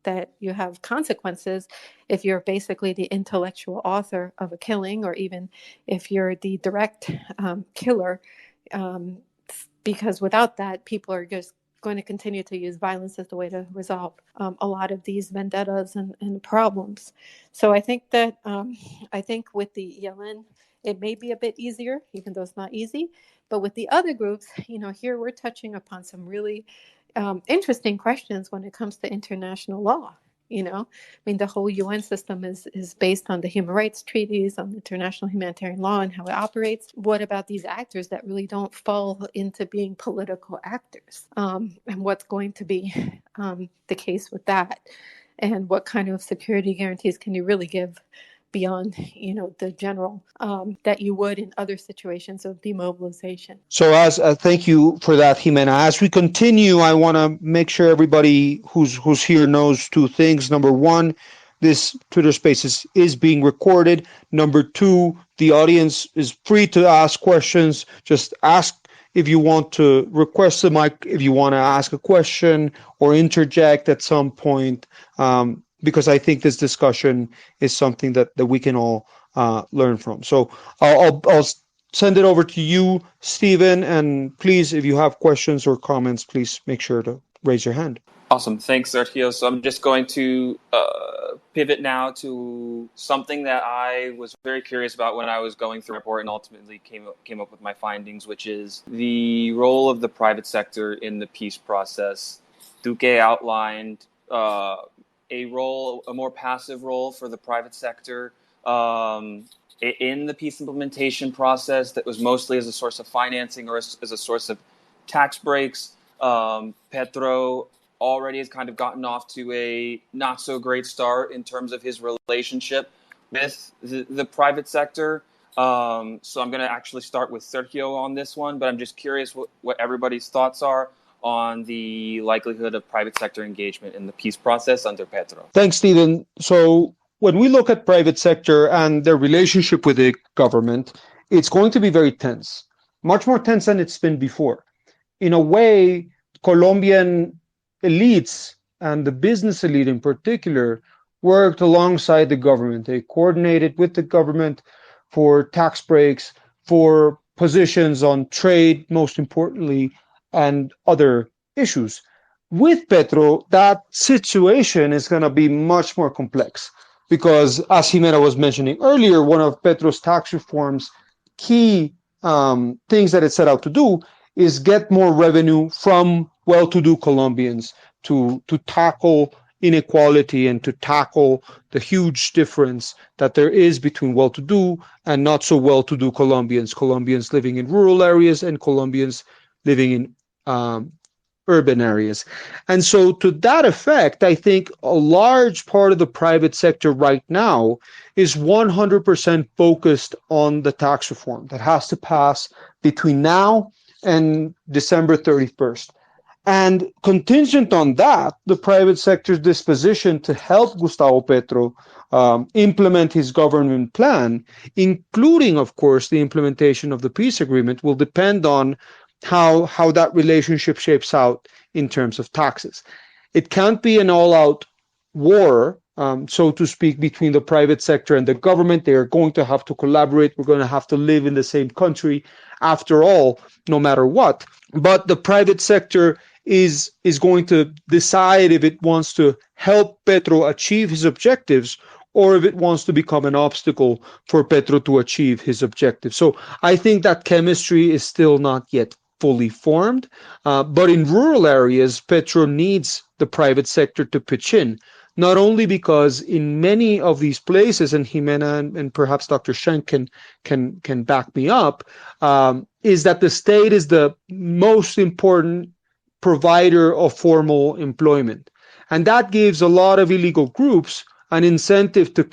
that you have consequences if you're basically the intellectual author of a killing, or even if you're the direct killer, because without that, people are just going to continue to use violence as the way to resolve a lot of these vendettas and problems. So I think that with the ELN, it may be a bit easier, even though it's not easy. But with the other groups, here we're touching upon some really interesting questions when it comes to international law. The whole UN system is based on the human rights treaties, on international humanitarian law and how it operates. What about these actors that really don't fall into being political actors? And what's going to be the case with that? And what kind of security guarantees can you really give beyond, the general that you would in other situations of demobilization? So thank you for that, Gimena. As we continue, I want to make sure everybody who's here knows two things. Number one, this Twitter Spaces is being recorded. Number two, the audience is free to ask questions. Just ask if you want to request the mic, if you want to ask a question or interject at some point, because I think this discussion is something that we can all learn from. So I'll send it over to you, Stephen, and please, if you have questions or comments, please make sure to raise your hand. Awesome. Thanks, Sergio. So I'm just going to pivot now to something that I was very curious about when I was going through the report and ultimately came up with my findings, which is the role of the private sector in the peace process. Duque outlined a more passive role for the private sector in the peace implementation process that was mostly as a source of financing or as a source of tax breaks. Petro already has kind of gotten off to a not so great start in terms of his relationship with the private sector. So I'm going to actually start with Sergio on this one, but I'm just curious what everybody's thoughts are on the likelihood of private sector engagement in the peace process under Petro. Thanks, Stephen. So when we look at private sector and their relationship with the government, it's going to be very tense, much more tense than it's been before. In a way, Colombian elites and the business elite in particular worked alongside the government. They coordinated with the government for tax breaks, for positions on trade, most importantly, and other issues. With Petro, that situation is going to be much more complex because, as Gimena was mentioning earlier, one of Petro's tax reforms key things that it set out to do is get more revenue from well-to-do Colombians to tackle inequality and to tackle the huge difference that there is between well-to-do and not so well-to-do Colombians living in rural areas and Colombians living in urban areas. And so to that effect, I think a large part of the private sector right now is 100% focused on the tax reform that has to pass between now and December 31st. And contingent on that, the private sector's disposition to help Gustavo Petro implement his government plan, including, of course, the implementation of the peace agreement, will depend on how that relationship shapes out in terms of taxes. It can't be an all-out war, so to speak, between the private sector and the government. They are going to have to collaborate. We're going to have to live in the same country after all, no matter what. But the private sector is going to decide if it wants to help Petro achieve his objectives or if it wants to become an obstacle for Petro to achieve his objectives. So I think that chemistry is still not yet fully formed. But in rural areas, Petro needs the private sector to pitch in, not only because in many of these places, and Gimena and perhaps Dr. Shenk can back me up, is that the state is the most important provider of formal employment. And that gives a lot of illegal groups an incentive to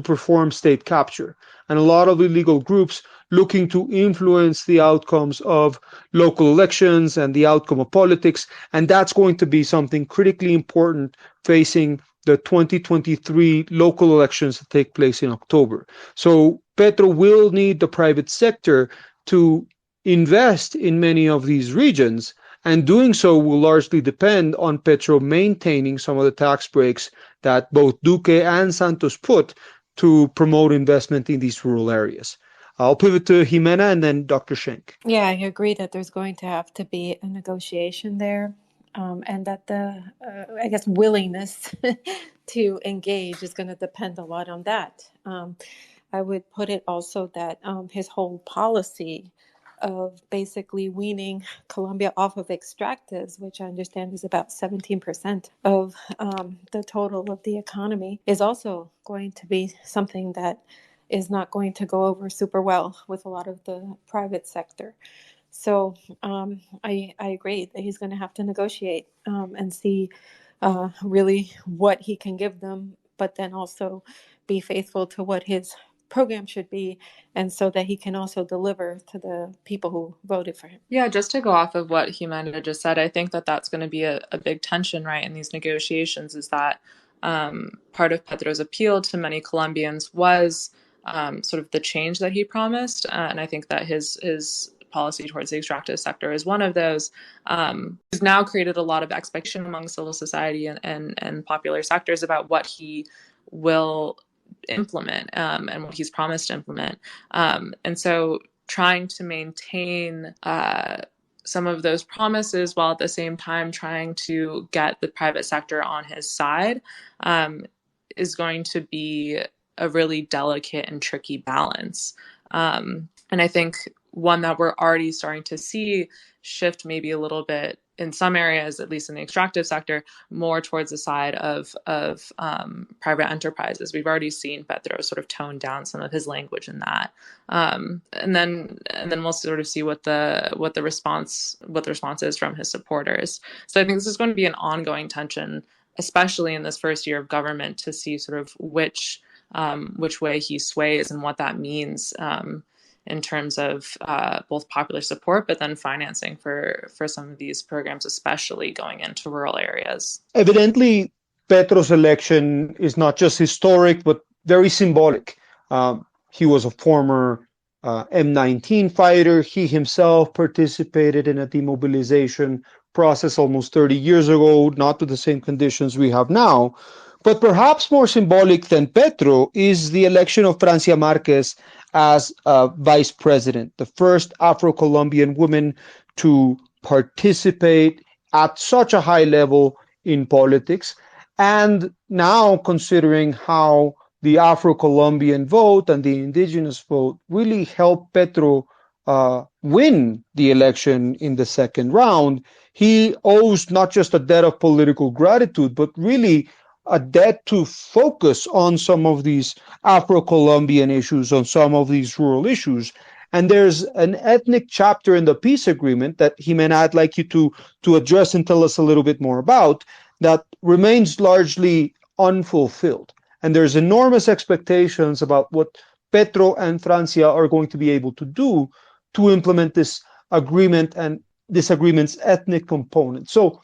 perform state capture. And a lot of illegal groups looking to influence the outcomes of local elections and the outcome of politics. And that's going to be something critically important facing the 2023 local elections that take place in October. So Petro will need the private sector to invest in many of these regions, and doing so will largely depend on Petro maintaining some of the tax breaks that both Duque and Santos put to promote investment in these rural areas. I'll pivot to Gimena and then Dr. Shenk. Yeah, I agree that there's going to have to be a negotiation there, and that the, I guess, willingness to engage is going to depend a lot on that. I would put it also that his whole policy of basically weaning Colombia off of extractives, which I understand is about 17% of the total of the economy, is also going to be something that is not going to go over super well with a lot of the private sector. So I agree that he's going to have to negotiate and see really what he can give them, but then also be faithful to what his program should be, and so that he can also deliver to the people who voted for him. Yeah, just to go off of what Gimena just said, I think that that's going to be a big tension, right, in these negotiations, is that part of Petro's appeal to many Colombians was sort of the change that he promised, and I think that his policy towards the extractive sector is one of those. He's now created a lot of expectation among civil society and popular sectors about what he will implement and what he's promised to implement. And so trying to maintain some of those promises while at the same time trying to get the private sector on his side is going to be a really delicate and tricky balance. And I think one that we're already starting to see shift maybe a little bit in some areas, at least in the extractive sector, more towards the side of private enterprises. We've already seen Petro sort of tone down some of his language in that, and then we'll sort of see what the response is from his supporters. So I think this is going to be an ongoing tension, especially in this first year of government, to see sort of which way he sways and what that means in terms of both popular support, but then financing for some of these programs, especially going into rural areas. Evidently, Petro's election is not just historic, but very symbolic. He was a former M19 fighter. He himself participated in a demobilization process almost 30 years ago, not with the same conditions we have now. But perhaps more symbolic than Petro is the election of Francia Marquez as vice president, the first Afro-Colombian woman to participate at such a high level in politics. And now, considering how the Afro-Colombian vote and the indigenous vote really helped Petro win the election in the second round, he owes not just a debt of political gratitude, but really a debt to focus on some of these Afro-Colombian issues, on some of these rural issues. And there's an ethnic chapter in the peace agreement that, Gimena, I'd like you to address and tell us a little bit more about, that remains largely unfulfilled. And there's enormous expectations about what Petro and Francia are going to be able to do to implement this agreement and this agreement's ethnic component. So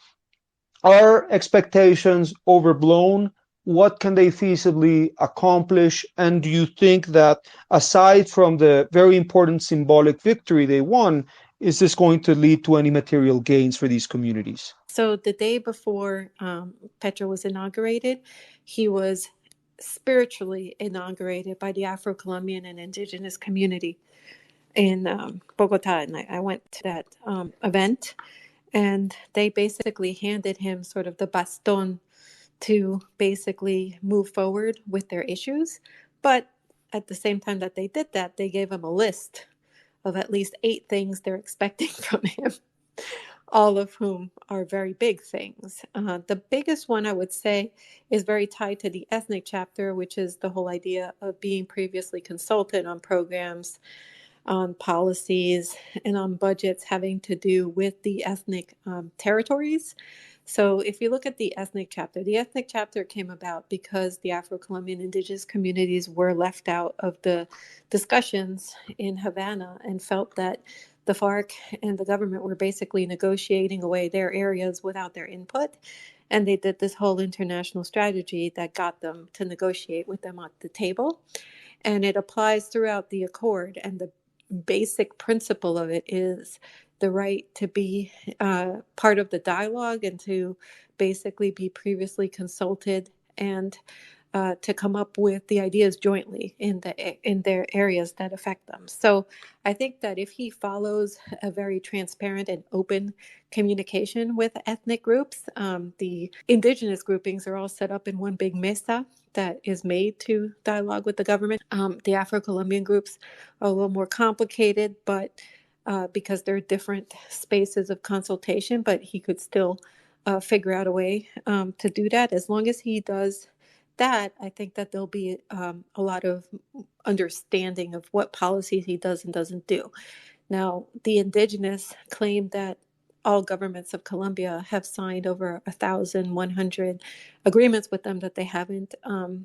are expectations overblown? What can they feasibly accomplish? And do you think that aside from the very important symbolic victory they won, is this going to lead to any material gains for these communities? So the day before Petro was inaugurated, he was spiritually inaugurated by the Afro-Colombian and indigenous community in Bogota. And I went to that event. And they basically handed him sort of the baston to basically move forward with their issues. But at the same time that they did that, they gave him a list of at least 8 things they're expecting from him, all of whom are very big things. The biggest one, I would say, is very tied to the ethnic chapter, which is the whole idea of being previously consulted on programs, on policies, and on budgets having to do with the ethnic territories. So if you look at the ethnic chapter came about because the Afro-Colombian indigenous communities were left out of the discussions in Havana and felt that the FARC and the government were basically negotiating away their areas without their input. And they did this whole international strategy that got them to negotiate with them at the table. And it applies throughout the accord. And the basic principle of it is the right to be part of the dialogue and to basically be previously consulted and to come up with the ideas jointly in their areas that affect them. So I think that if he follows a very transparent and open communication with ethnic groups, the indigenous groupings are all set up in one big mesa that is made to dialogue with the government. The Afro-Colombian groups are a little more complicated, but because they're different spaces of consultation, but he could still figure out a way to do that. As long as he does that, I think that there'll be a lot of understanding of what policies he does and doesn't do. Now, the indigenous claim that all governments of Colombia have signed over 1,100 agreements with them that they haven't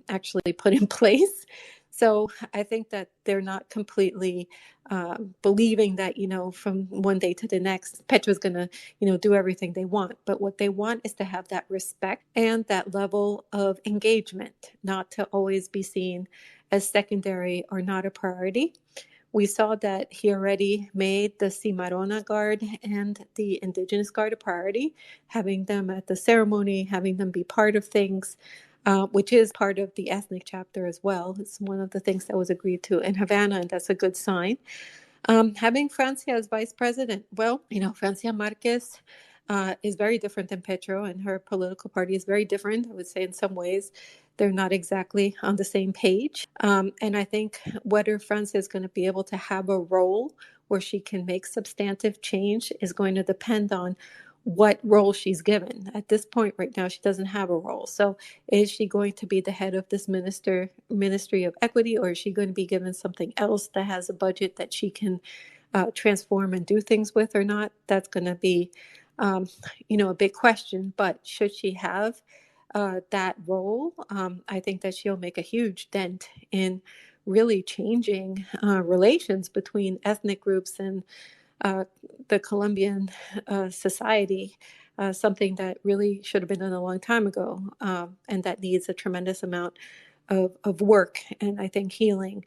actually put in place. So I think that they're not completely believing that, from one day to the next, Petro's going to, do everything they want. But what they want is to have that respect and that level of engagement, not to always be seen as secondary or not a priority. We saw that he already made the Cimarrona Guard and the Indigenous Guard a priority, having them at the ceremony, having them be part of things, which is part of the ethnic chapter as well. It's one of the things that was agreed to in Havana, and that's a good sign. Having Francia as vice president, well, Francia Marquez is very different than Petro, and her political party is very different. I would say in some ways they're not exactly on the same page. And I think whether Francia is going to be able to have a role where she can make substantive change is going to depend on what role she's given. At this point right now, she doesn't have a role. So is she going to be the head of this Ministry of Equity, or is she going to be given something else that has a budget that she can transform and do things with or not? That's going to be, a big question. But should she have that role, I think that she'll make a huge dent in really changing relations between ethnic groups and the Colombian society, something that really should have been done a long time ago, and that needs a tremendous amount of work and I think healing.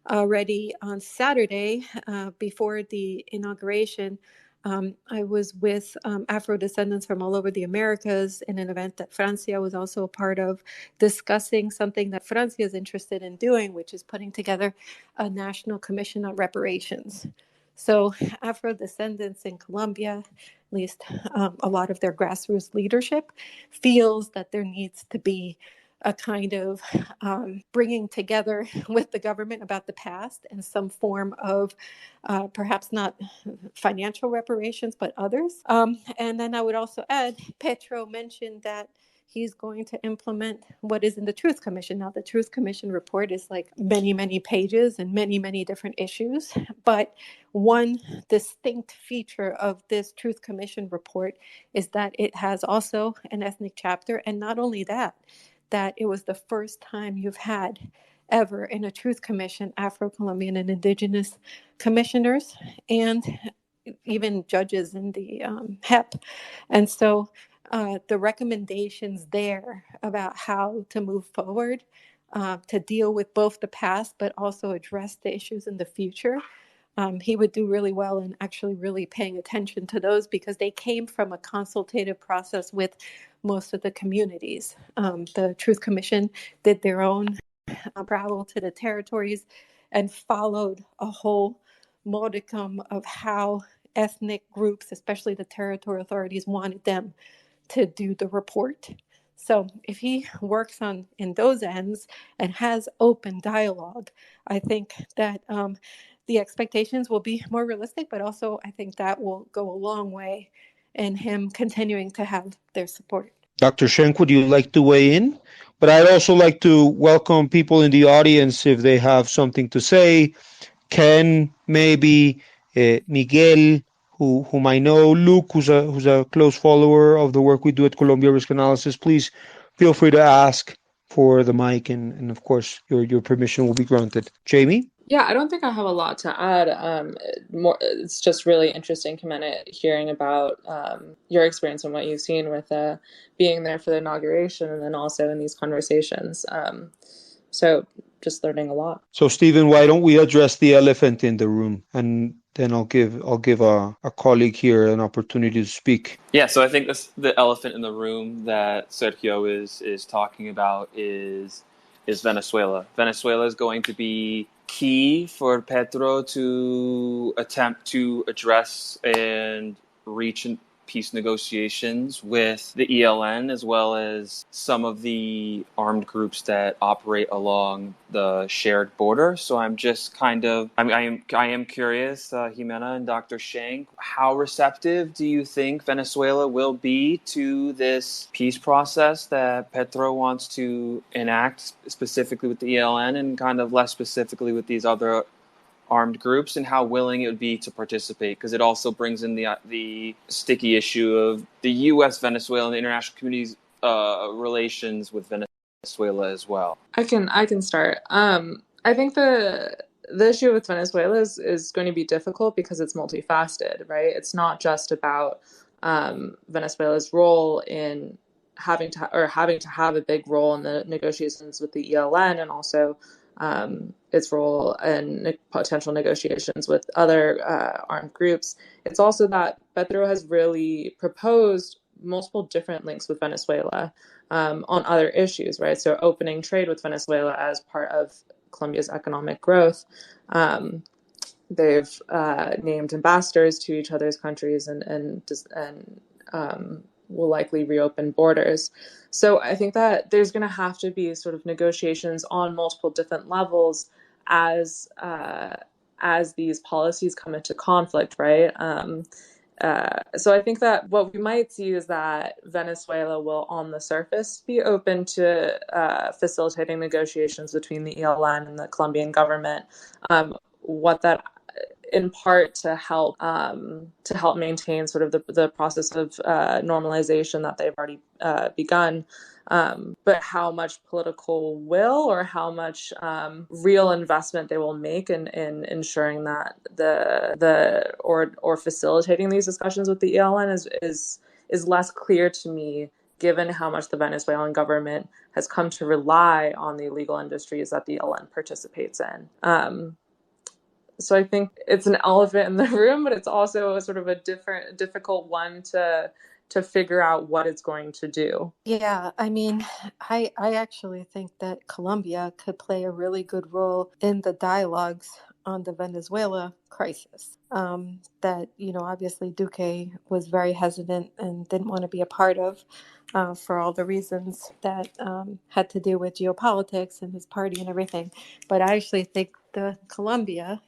Already on Saturday, before the inauguration, I was with Afro descendants from all over the Americas in an event that Francia was also a part of, discussing something that Francia is interested in doing, which is putting together a national commission on reparations. So Afro descendants in Colombia, at least a lot of their grassroots leadership, feels that there needs to be a kind of bringing together with the government about the past and some form of perhaps not financial reparations, but others. And then I would also add, Petro mentioned that he's going to implement what is in the Truth Commission. Now, the Truth Commission report is like many, many pages and many, many different issues. But one distinct feature of this Truth Commission report is that it has also an ethnic chapter. And not only that it was the first time you've had ever in a Truth Commission Afro-Colombian and Indigenous commissioners and even judges in the HEP. And so the recommendations there about how to move forward to deal with both the past, but also address the issues in the future. He would do really well in actually really paying attention to those because they came from a consultative process with most of the communities. The Truth Commission did their own travel to the territories and followed a whole modicum of how ethnic groups, especially the territorial authorities, wanted them to do the report. So if he works in those ends and has open dialogue, I think that the expectations will be more realistic, but also I think that will go a long way in him continuing to have their support. Dr. Shenk, would you like to weigh in? But I'd also like to welcome people in the audience if they have something to say. Ken, maybe Miguel, whom I know, Luke, who's a close follower of the work we do at Colombia Risk Analysis. Please feel free to ask for the mic, and of course your permission will be granted. Jamie? Yeah, I don't think I have a lot to add. It's just really interesting, Gimena, hearing about your experience and what you've seen with being there for the inauguration and then also in these conversations. So just learning a lot. So, Stephen, why don't we address the elephant in the room, and then I'll give a colleague here an opportunity to speak. Yeah, so I think the elephant in the room that Sergio is talking about is Venezuela. Venezuela is going to be key for Petro to attempt to address and reach peace negotiations with the ELN as well as some of the armed groups that operate along the shared border. So I'm just I am curious, Gimena and Dr. Shenk, how receptive do you think Venezuela will be to this peace process that Petro wants to enact, specifically with the ELN and kind of less specifically with these other armed groups, and how willing it would be to participate? Because it also brings in the sticky issue of the U.S., Venezuela, and the international community's relations with Venezuela as well. I can start. I think the issue with Venezuela is going to be difficult because it's multifaceted, right? It's not just about Venezuela's role in having to have a big role in the negotiations with the ELN, and also its role in potential negotiations with other armed groups. It's also that Petro has really proposed multiple different links with Venezuela on other issues, right? So opening trade with Venezuela as part of Colombia's economic growth, They've named ambassadors to each other's countries and will likely reopen borders. So I think that there's going to have to be sort of negotiations on multiple different levels as these policies come into conflict, right? So I think that what we might see is that Venezuela will, on the surface, be open to facilitating negotiations between the ELN and the Colombian government. What that, in part, to help maintain sort of the process of normalization that they've already begun. But how much political will or how much real investment they will make in ensuring that or facilitating these discussions with the ELN is less clear to me, given how much the Venezuelan government has come to rely on the illegal industries that the ELN participates in. So I think it's an elephant in the room, but it's also a sort of a difficult one to figure out what it's going to do. Yeah, I mean, I actually think that Colombia could play a really good role in the dialogues on the Venezuela crisis. That, obviously Duque was very hesitant and didn't want to be a part of for all the reasons that had to do with geopolitics and his party and everything. But I actually think if Colombia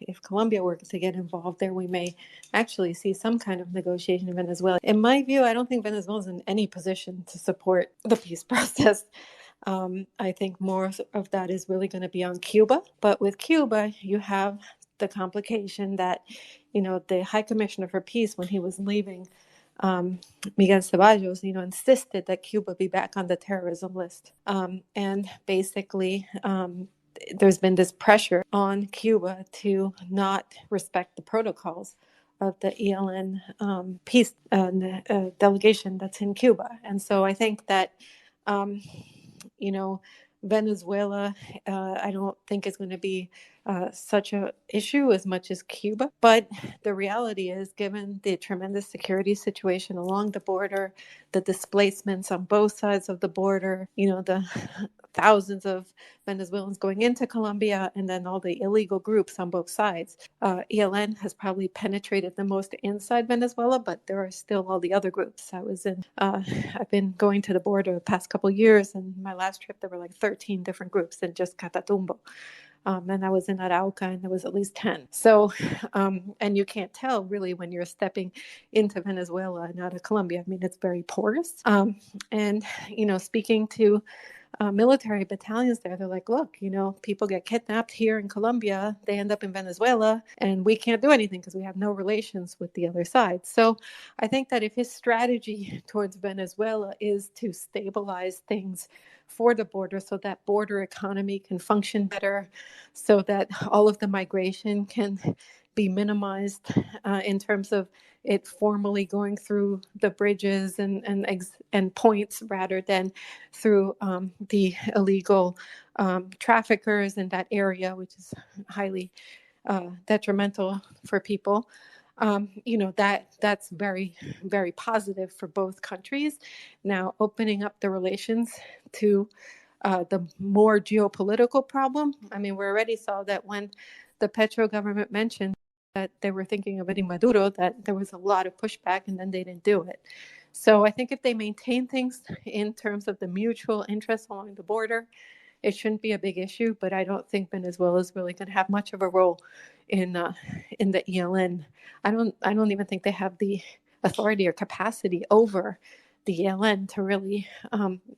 were to get involved there, we may actually see some kind of negotiation in Venezuela. In my view, I don't think Venezuela is in any position to support the peace process. I think more of that is really going to be on Cuba. But with Cuba, you have the complication that, the High Commissioner for Peace, when he was leaving, Miguel Ceballos, insisted that Cuba be back on the terrorism list. And basically, there's been this pressure on Cuba to not respect the protocols of the ELN peace delegation that's in Cuba. And so I think that, Venezuela, I don't think is going to be such an issue as much as Cuba. But the reality is, given the tremendous security situation along the border, the displacements on both sides of the border, the thousands of Venezuelans going into Colombia, and then all the illegal groups on both sides. ELN has probably penetrated the most inside Venezuela, but there are still all the other groups. I've been going to the border the past couple of years, and my last trip there were like 13 different groups in just Catatumbo. And I was in Arauca, and there was at least 10. So, and you can't tell really when you're stepping into Venezuela and out of Colombia. I mean, it's very porous. And, speaking to military battalions there, they're like, look, people get kidnapped here in Colombia, they end up in Venezuela, and we can't do anything because we have no relations with the other side. So I think that if his strategy towards Venezuela is to stabilize things for the border so that border economy can function better, so that all of the migration can be minimized in terms of it formally going through the bridges and points rather than through the illegal traffickers in that area, which is highly detrimental for people. That's very, very positive for both countries. Now, opening up the relations to the more geopolitical problem. I mean, we already saw that when the Petro government mentioned that they were thinking of getting Maduro, that there was a lot of pushback, and then they didn't do it. So I think if they maintain things in terms of the mutual interest along the border, it shouldn't be a big issue. But I don't think Venezuela is really going to have much of a role in the ELN. I don't even think they have the authority or capacity over the ELN to really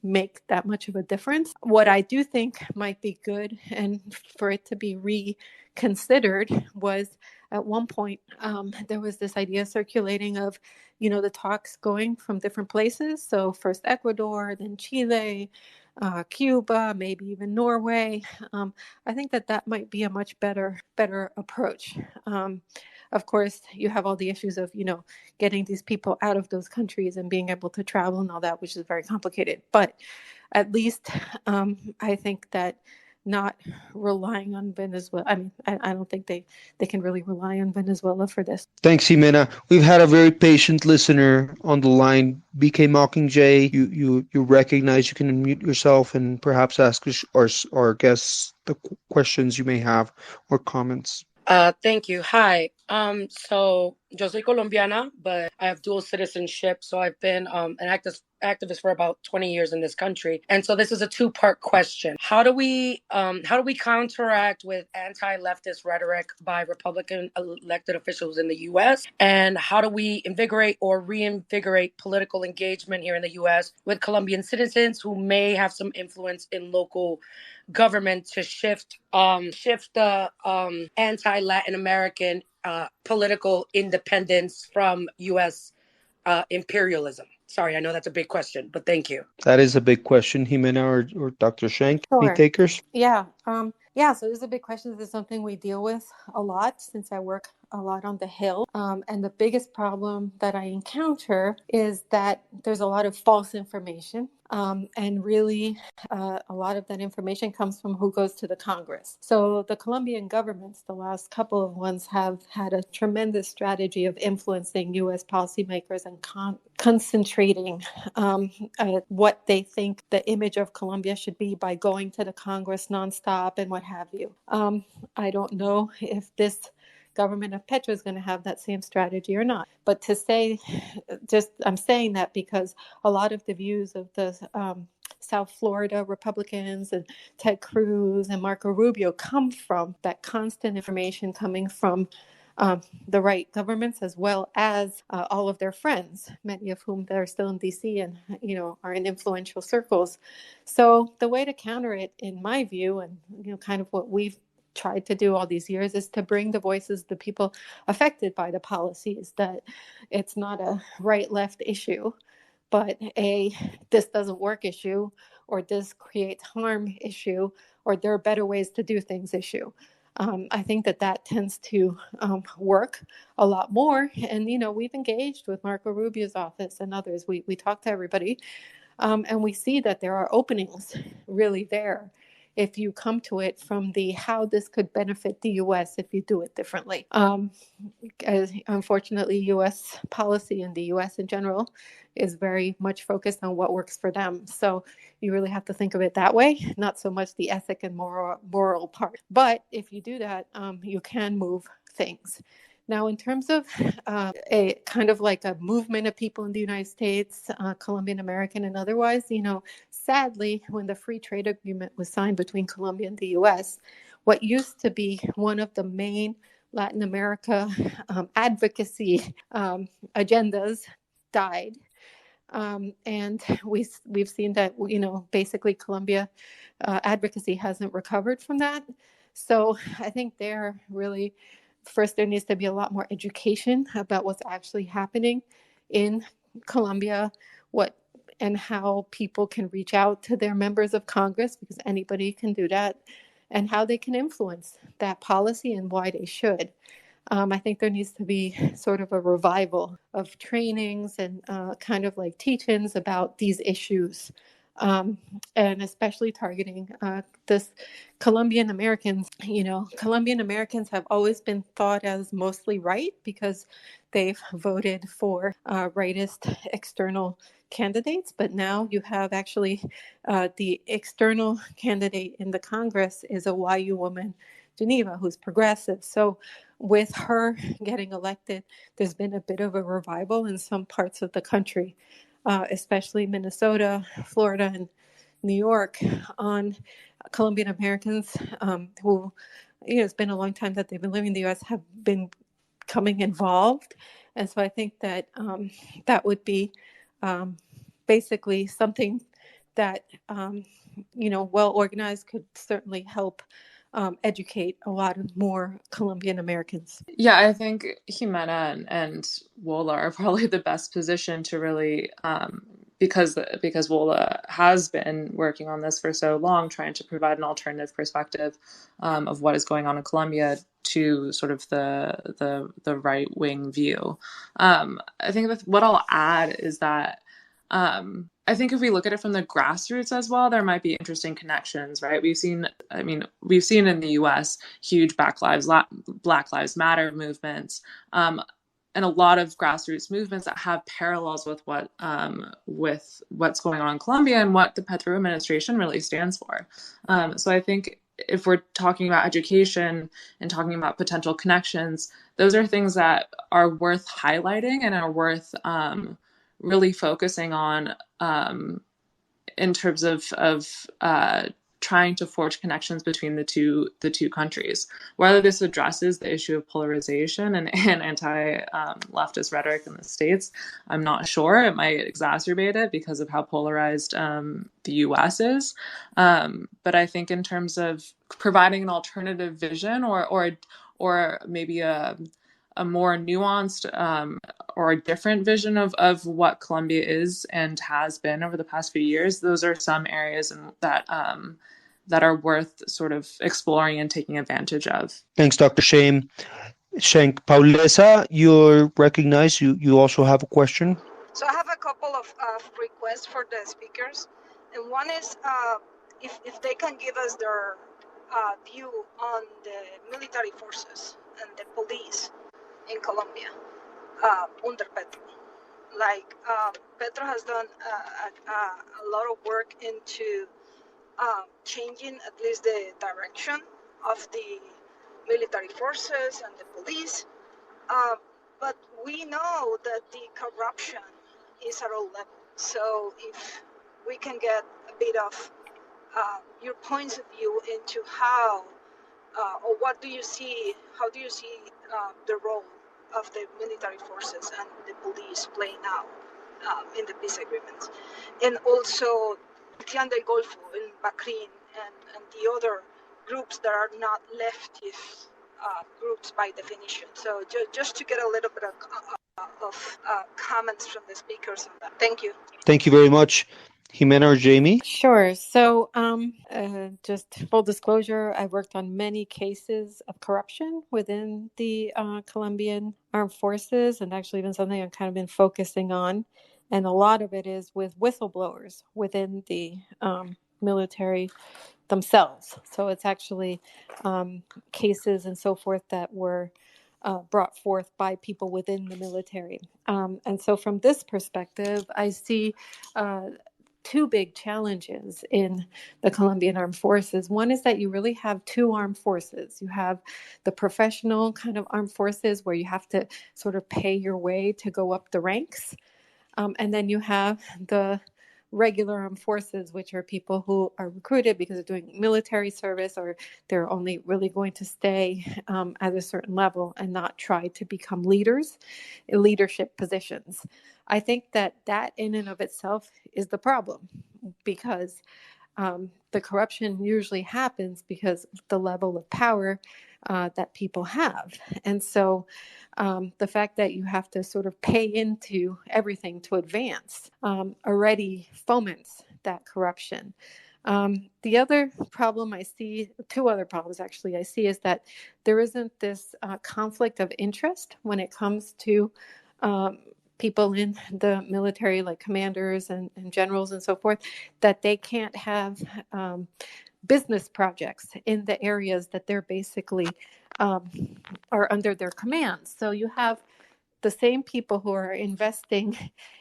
make that much of a difference. What I do think might be good, and for it to be reconsidered, was at one point there was this idea circulating of, the talks going from different places. So first Ecuador, then Chile, Cuba, maybe even Norway. I think that might be a much better approach. Of course, you have all the issues of, getting these people out of those countries and being able to travel and all that, which is very complicated. But at least I think that not relying on Venezuela, I don't think they can really rely on Venezuela for this. Thanks, Gimena. We've had a very patient listener on the line, BK Mockingjay. You recognize you can unmute yourself and perhaps ask our guests the questions you may have or comments. Thank you. Hi. So yo soy colombiana, but I have dual citizenship. So I've been an activist for about 20 years in this country. And so this is a two-part question. How do we counteract with anti-leftist rhetoric by Republican elected officials in the US? And how do we invigorate or reinvigorate political engagement here in the US with Colombian citizens who may have some influence in local government to shift the anti-Latin American political independence from U.S. Imperialism? Sorry, I know that's a big question, but thank you. That is a big question, Jimena or Dr. Shenk. Any Sure. takers? Yeah. So this is a big question. This is something we deal with a lot since I work a lot on the Hill. And the biggest problem that I encounter is that there's a lot of false information. And really, a lot of that information comes from who goes to the Congress. So the Colombian governments, the last couple of ones, have had a tremendous strategy of influencing U.S. policymakers and concentrating what they think the image of Colombia should be by going to the Congress nonstop and what have you. I don't know if this government of Petro is going to have that same strategy or not. But to say, I'm saying that because a lot of the views of the South Florida Republicans and Ted Cruz and Marco Rubio come from that constant information coming from the right governments, as well as all of their friends, many of whom they're still in DC and are in influential circles. So the way to counter it, in my view, and kind of what we've tried to do all these years, is to bring the voices of the people affected by the policies, that it's not a right-left issue, but a this doesn't work issue, or this creates harm issue, or there are better ways to do things issue. I think that tends to work a lot more. And, we've engaged with Marco Rubio's office and others. We talk to everybody, and we see that there are openings really there if you come to it from the how this could benefit the U.S. if you do it differently. Unfortunately, U.S. policy and the U.S. in general is very much focused on what works for them. So you really have to think of it that way, not so much the ethic and moral part. But if you do that, you can move things. Now, in terms of a kind of like a movement of people in the United States, Colombian American and otherwise, sadly, when the free trade agreement was signed between Colombia and the U.S., what used to be one of the main Latin America advocacy agendas died. And we've seen that, basically Colombia advocacy hasn't recovered from that. So I think they're really... First, there needs to be a lot more education about what's actually happening in Colombia, and how people can reach out to their members of Congress, because anybody can do that, and how they can influence that policy and why they should. I think there needs to be sort of a revival of trainings and kind of like teach-ins about these issues. And especially targeting this Colombian Americans. Colombian Americans have always been thought as mostly right because they've voted for rightist external candidates. But now you have actually the external candidate in the Congress is a YU woman, Geneva, who's progressive. So with her getting elected, there's been a bit of a revival in some parts of the country. Especially Minnesota, Florida, and New York, on Colombian Americans who, it's been a long time that they've been living in the U.S., have been becoming involved. And so I think that that would be basically something that, well organized, could certainly help educate a lot more Colombian Americans. Yeah, I think Gimena and WOLA are probably the best position to really, because WOLA has been working on this for so long, trying to provide an alternative perspective of what is going on in Colombia to sort of the right wing view. I think that what I'll add is that I think if we look at it from the grassroots as well, there might be interesting connections, right? We've seen in the U.S. huge Black Lives Matter movements, and a lot of grassroots movements that have parallels with what's going on in Colombia and what the Petro administration really stands for. So I think if we're talking about education and talking about potential connections, those are things that are worth highlighting and are worth really focusing on in terms of trying to forge connections between the two countries. Whether this addresses the issue of polarization and anti-leftist rhetoric in the States, I'm not sure. It might exacerbate it because of how polarized the U.S. is. But I think in terms of providing an alternative vision or maybe a more nuanced or a different vision of what Colombia is and has been over the past few years, those are some areas that are worth sort of exploring and taking advantage of. Thanks, Dr. Shenk. Paulesa, you're recognized. You also have a question. So I have a couple of requests for the speakers, and one is if they can give us their view on the military forces and the police in Colombia under Petro. Like Petro has done a lot of work into changing at least the direction of the military forces and the police. But we know that the corruption is at all levels. So if we can get a bit of your points of view into how or what do you see, how do you see the role of the military forces and the police playing out in the peace agreements? And also Clan del Golfo and Bakrin and the other groups that are not leftist groups by definition. So just to get a little bit of comments from the speakers on that. Thank you. Thank you very much. Gimena or Jamie? Sure. So just full disclosure, I've worked on many cases of corruption within the Colombian armed forces, and actually been something I've kind of been focusing on. And a lot of it is with whistleblowers within the military themselves. So it's actually cases and so forth that were brought forth by people within the military. And so from this perspective, I see two big challenges in the Colombian armed forces. One is that you really have two armed forces. You have the professional kind of armed forces where you have to sort of pay your way to go up the ranks. And then you have the regular armed forces, which are people who are recruited because they're doing military service, or they're only really going to stay at a certain level and not try to become leaders in leadership positions. I think that in and of itself is the problem, because the corruption usually happens because of the level of power that people have. And so the fact that you have to sort of pay into everything to advance already foments that corruption. The other problem I see, two other problems actually I see, is that there isn't this conflict of interest when it comes to people in the military, like commanders and generals and so forth, that they can't have business projects in the areas that they're basically are under their command. So you have the same people who are investing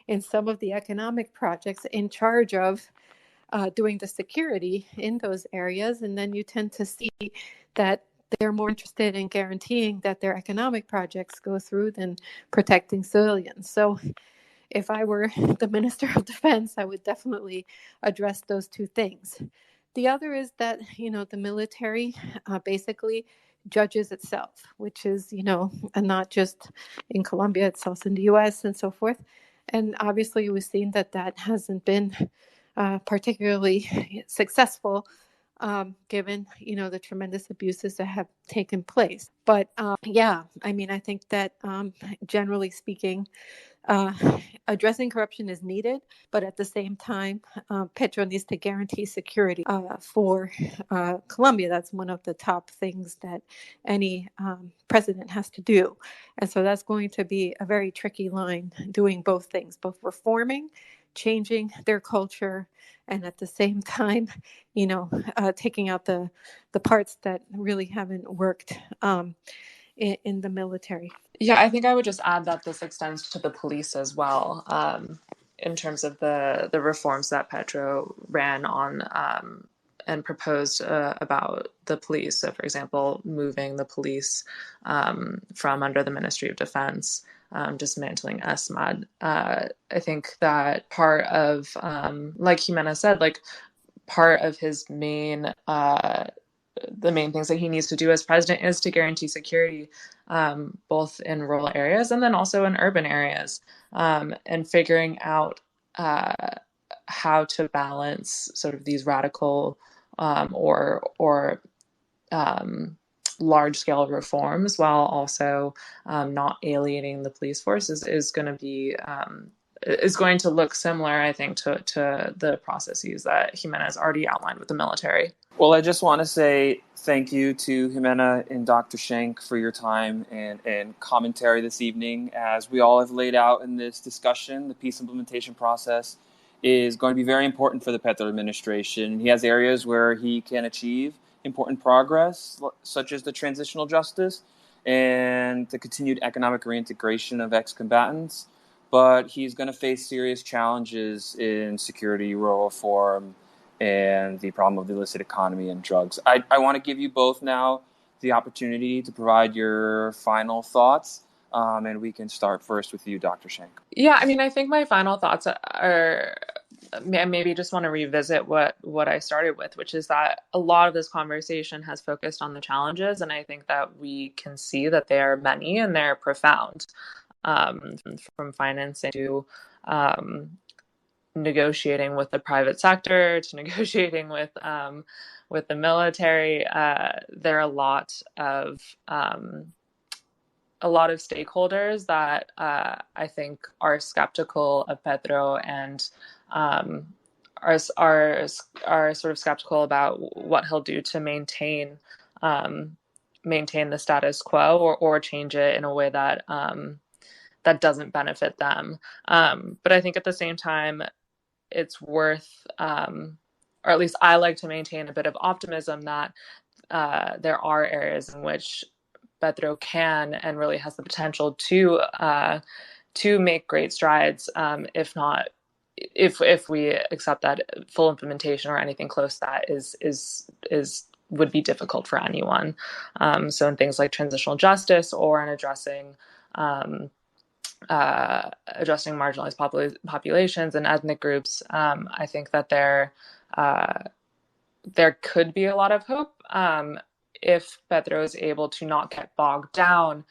in some of the economic projects in charge of doing the security in those areas, and then you tend to see that they're more interested in guaranteeing that their economic projects go through than protecting civilians. So if I were the Minister of Defense, I would definitely address those two things. The other is that, the military basically judges itself, which is, and not just in Colombia, it's also in the US and so forth. And obviously we've seen that hasn't been particularly successful, given, the tremendous abuses that have taken place. But I think that generally speaking, addressing corruption is needed, but at the same time, Petro needs to guarantee security for Colombia. That's one of the top things that any president has to do. And so that's going to be a very tricky line, doing both things, both reforming, changing their culture, and at the same time, taking out the parts that really haven't worked in the military. Yeah, I think I would just add that this extends to the police as well, in terms of the reforms that Petro ran on proposed about the police. So, for example, moving the police from under the Ministry of Defense, dismantling ESMAD. I think that part of, like Gimena said, like part of his main the main things that he needs to do as president is to guarantee security, both in rural areas and then also in urban areas, and figuring out how to balance sort of these radical or large-scale reforms while also not alienating the police force is going to be is going to look similar, I think, to the processes that Gimena has already outlined with the military. Well, I just want to say thank you to Gimena and Dr. Shenk for your time and commentary this evening. As we all have laid out in this discussion, the peace implementation process is going to be very important for the Petro administration. He has areas where he can achieve important progress, such as the transitional justice and the continued economic reintegration of ex-combatants. But he's going to face serious challenges in security, rural reform, and the problem of the illicit economy and drugs. I want to give you both now the opportunity to provide your final thoughts, and we can start first with you, Dr. Shenk. Yeah, I mean, I think my final thoughts are, maybe just want to revisit what I started with, which is that a lot of this conversation has focused on the challenges, and I think that we can see that they are many and they're profound, from financing to negotiating with the private sector to negotiating with the military. There are a lot of stakeholders that I think are skeptical of Petro and are sort of skeptical about what he'll do to maintain the status quo or change it in a way that that doesn't benefit them. But I think at the same time, it's worth, or at least I like to maintain a bit of optimism that there are areas in which Petro can and really has the potential to make great strides, if we accept that full implementation or anything close to that is would be difficult for anyone. So in things like transitional justice or in addressing marginalized populations and ethnic groups, I think that there could be a lot of hope if Petro is able to not get bogged down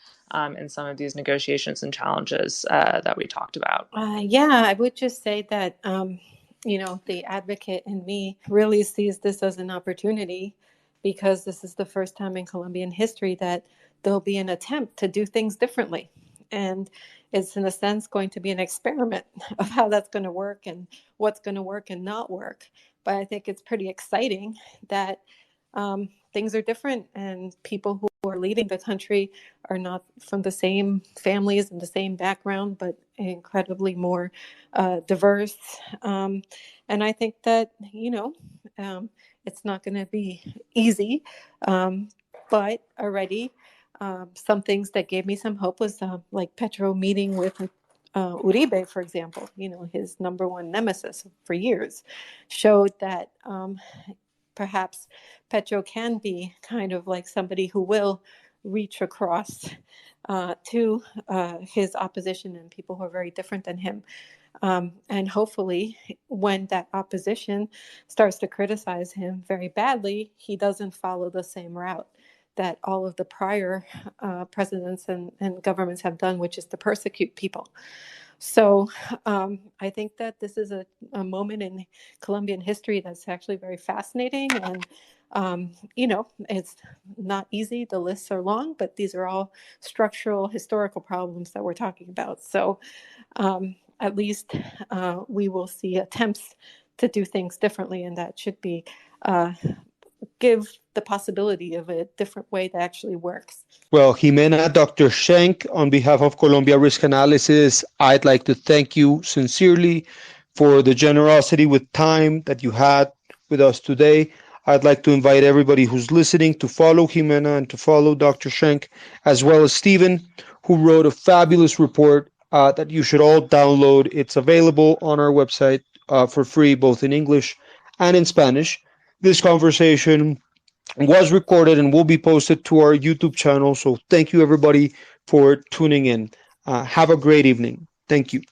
in some of these negotiations and challenges that we talked about. I would just say that, the advocate in me really sees this as an opportunity, because this is the first time in Colombian history that there'll be an attempt to do things differently. And it's, in a sense, going to be an experiment of how that's going to work and what's going to work and not work. But I think it's pretty exciting that things are different, and people who are leading the country are not from the same families and the same background, but incredibly more diverse. And I think that, it's not going to be easy, but already some things that gave me some hope was like Petro meeting with Uribe, for example, his number one nemesis for years, showed that perhaps Petro can be kind of like somebody who will reach across to his opposition and people who are very different than him. And hopefully when that opposition starts to criticize him very badly, he doesn't follow the same route that all of the prior presidents and governments have done, which is to persecute people. So I think that this is a moment in Colombian history that's actually very fascinating. And, it's not easy. The lists are long, but these are all structural, historical problems that we're talking about. So at least we will see attempts to do things differently, and that should be give the possibility of a different way that actually works. Well, Gimena, Dr. Shenk, on behalf of Colombia Risk Analysis, I'd like to thank you sincerely for the generosity with time that you had with us today. I'd like to invite everybody who's listening to follow Gimena and to follow Dr. Shenk, as well as Stephen, who wrote a fabulous report that you should all download. It's available on our website for free, both in English and in Spanish. This conversation was recorded and will be posted to our YouTube channel. So thank you everybody for tuning in. Have a great evening. Thank you.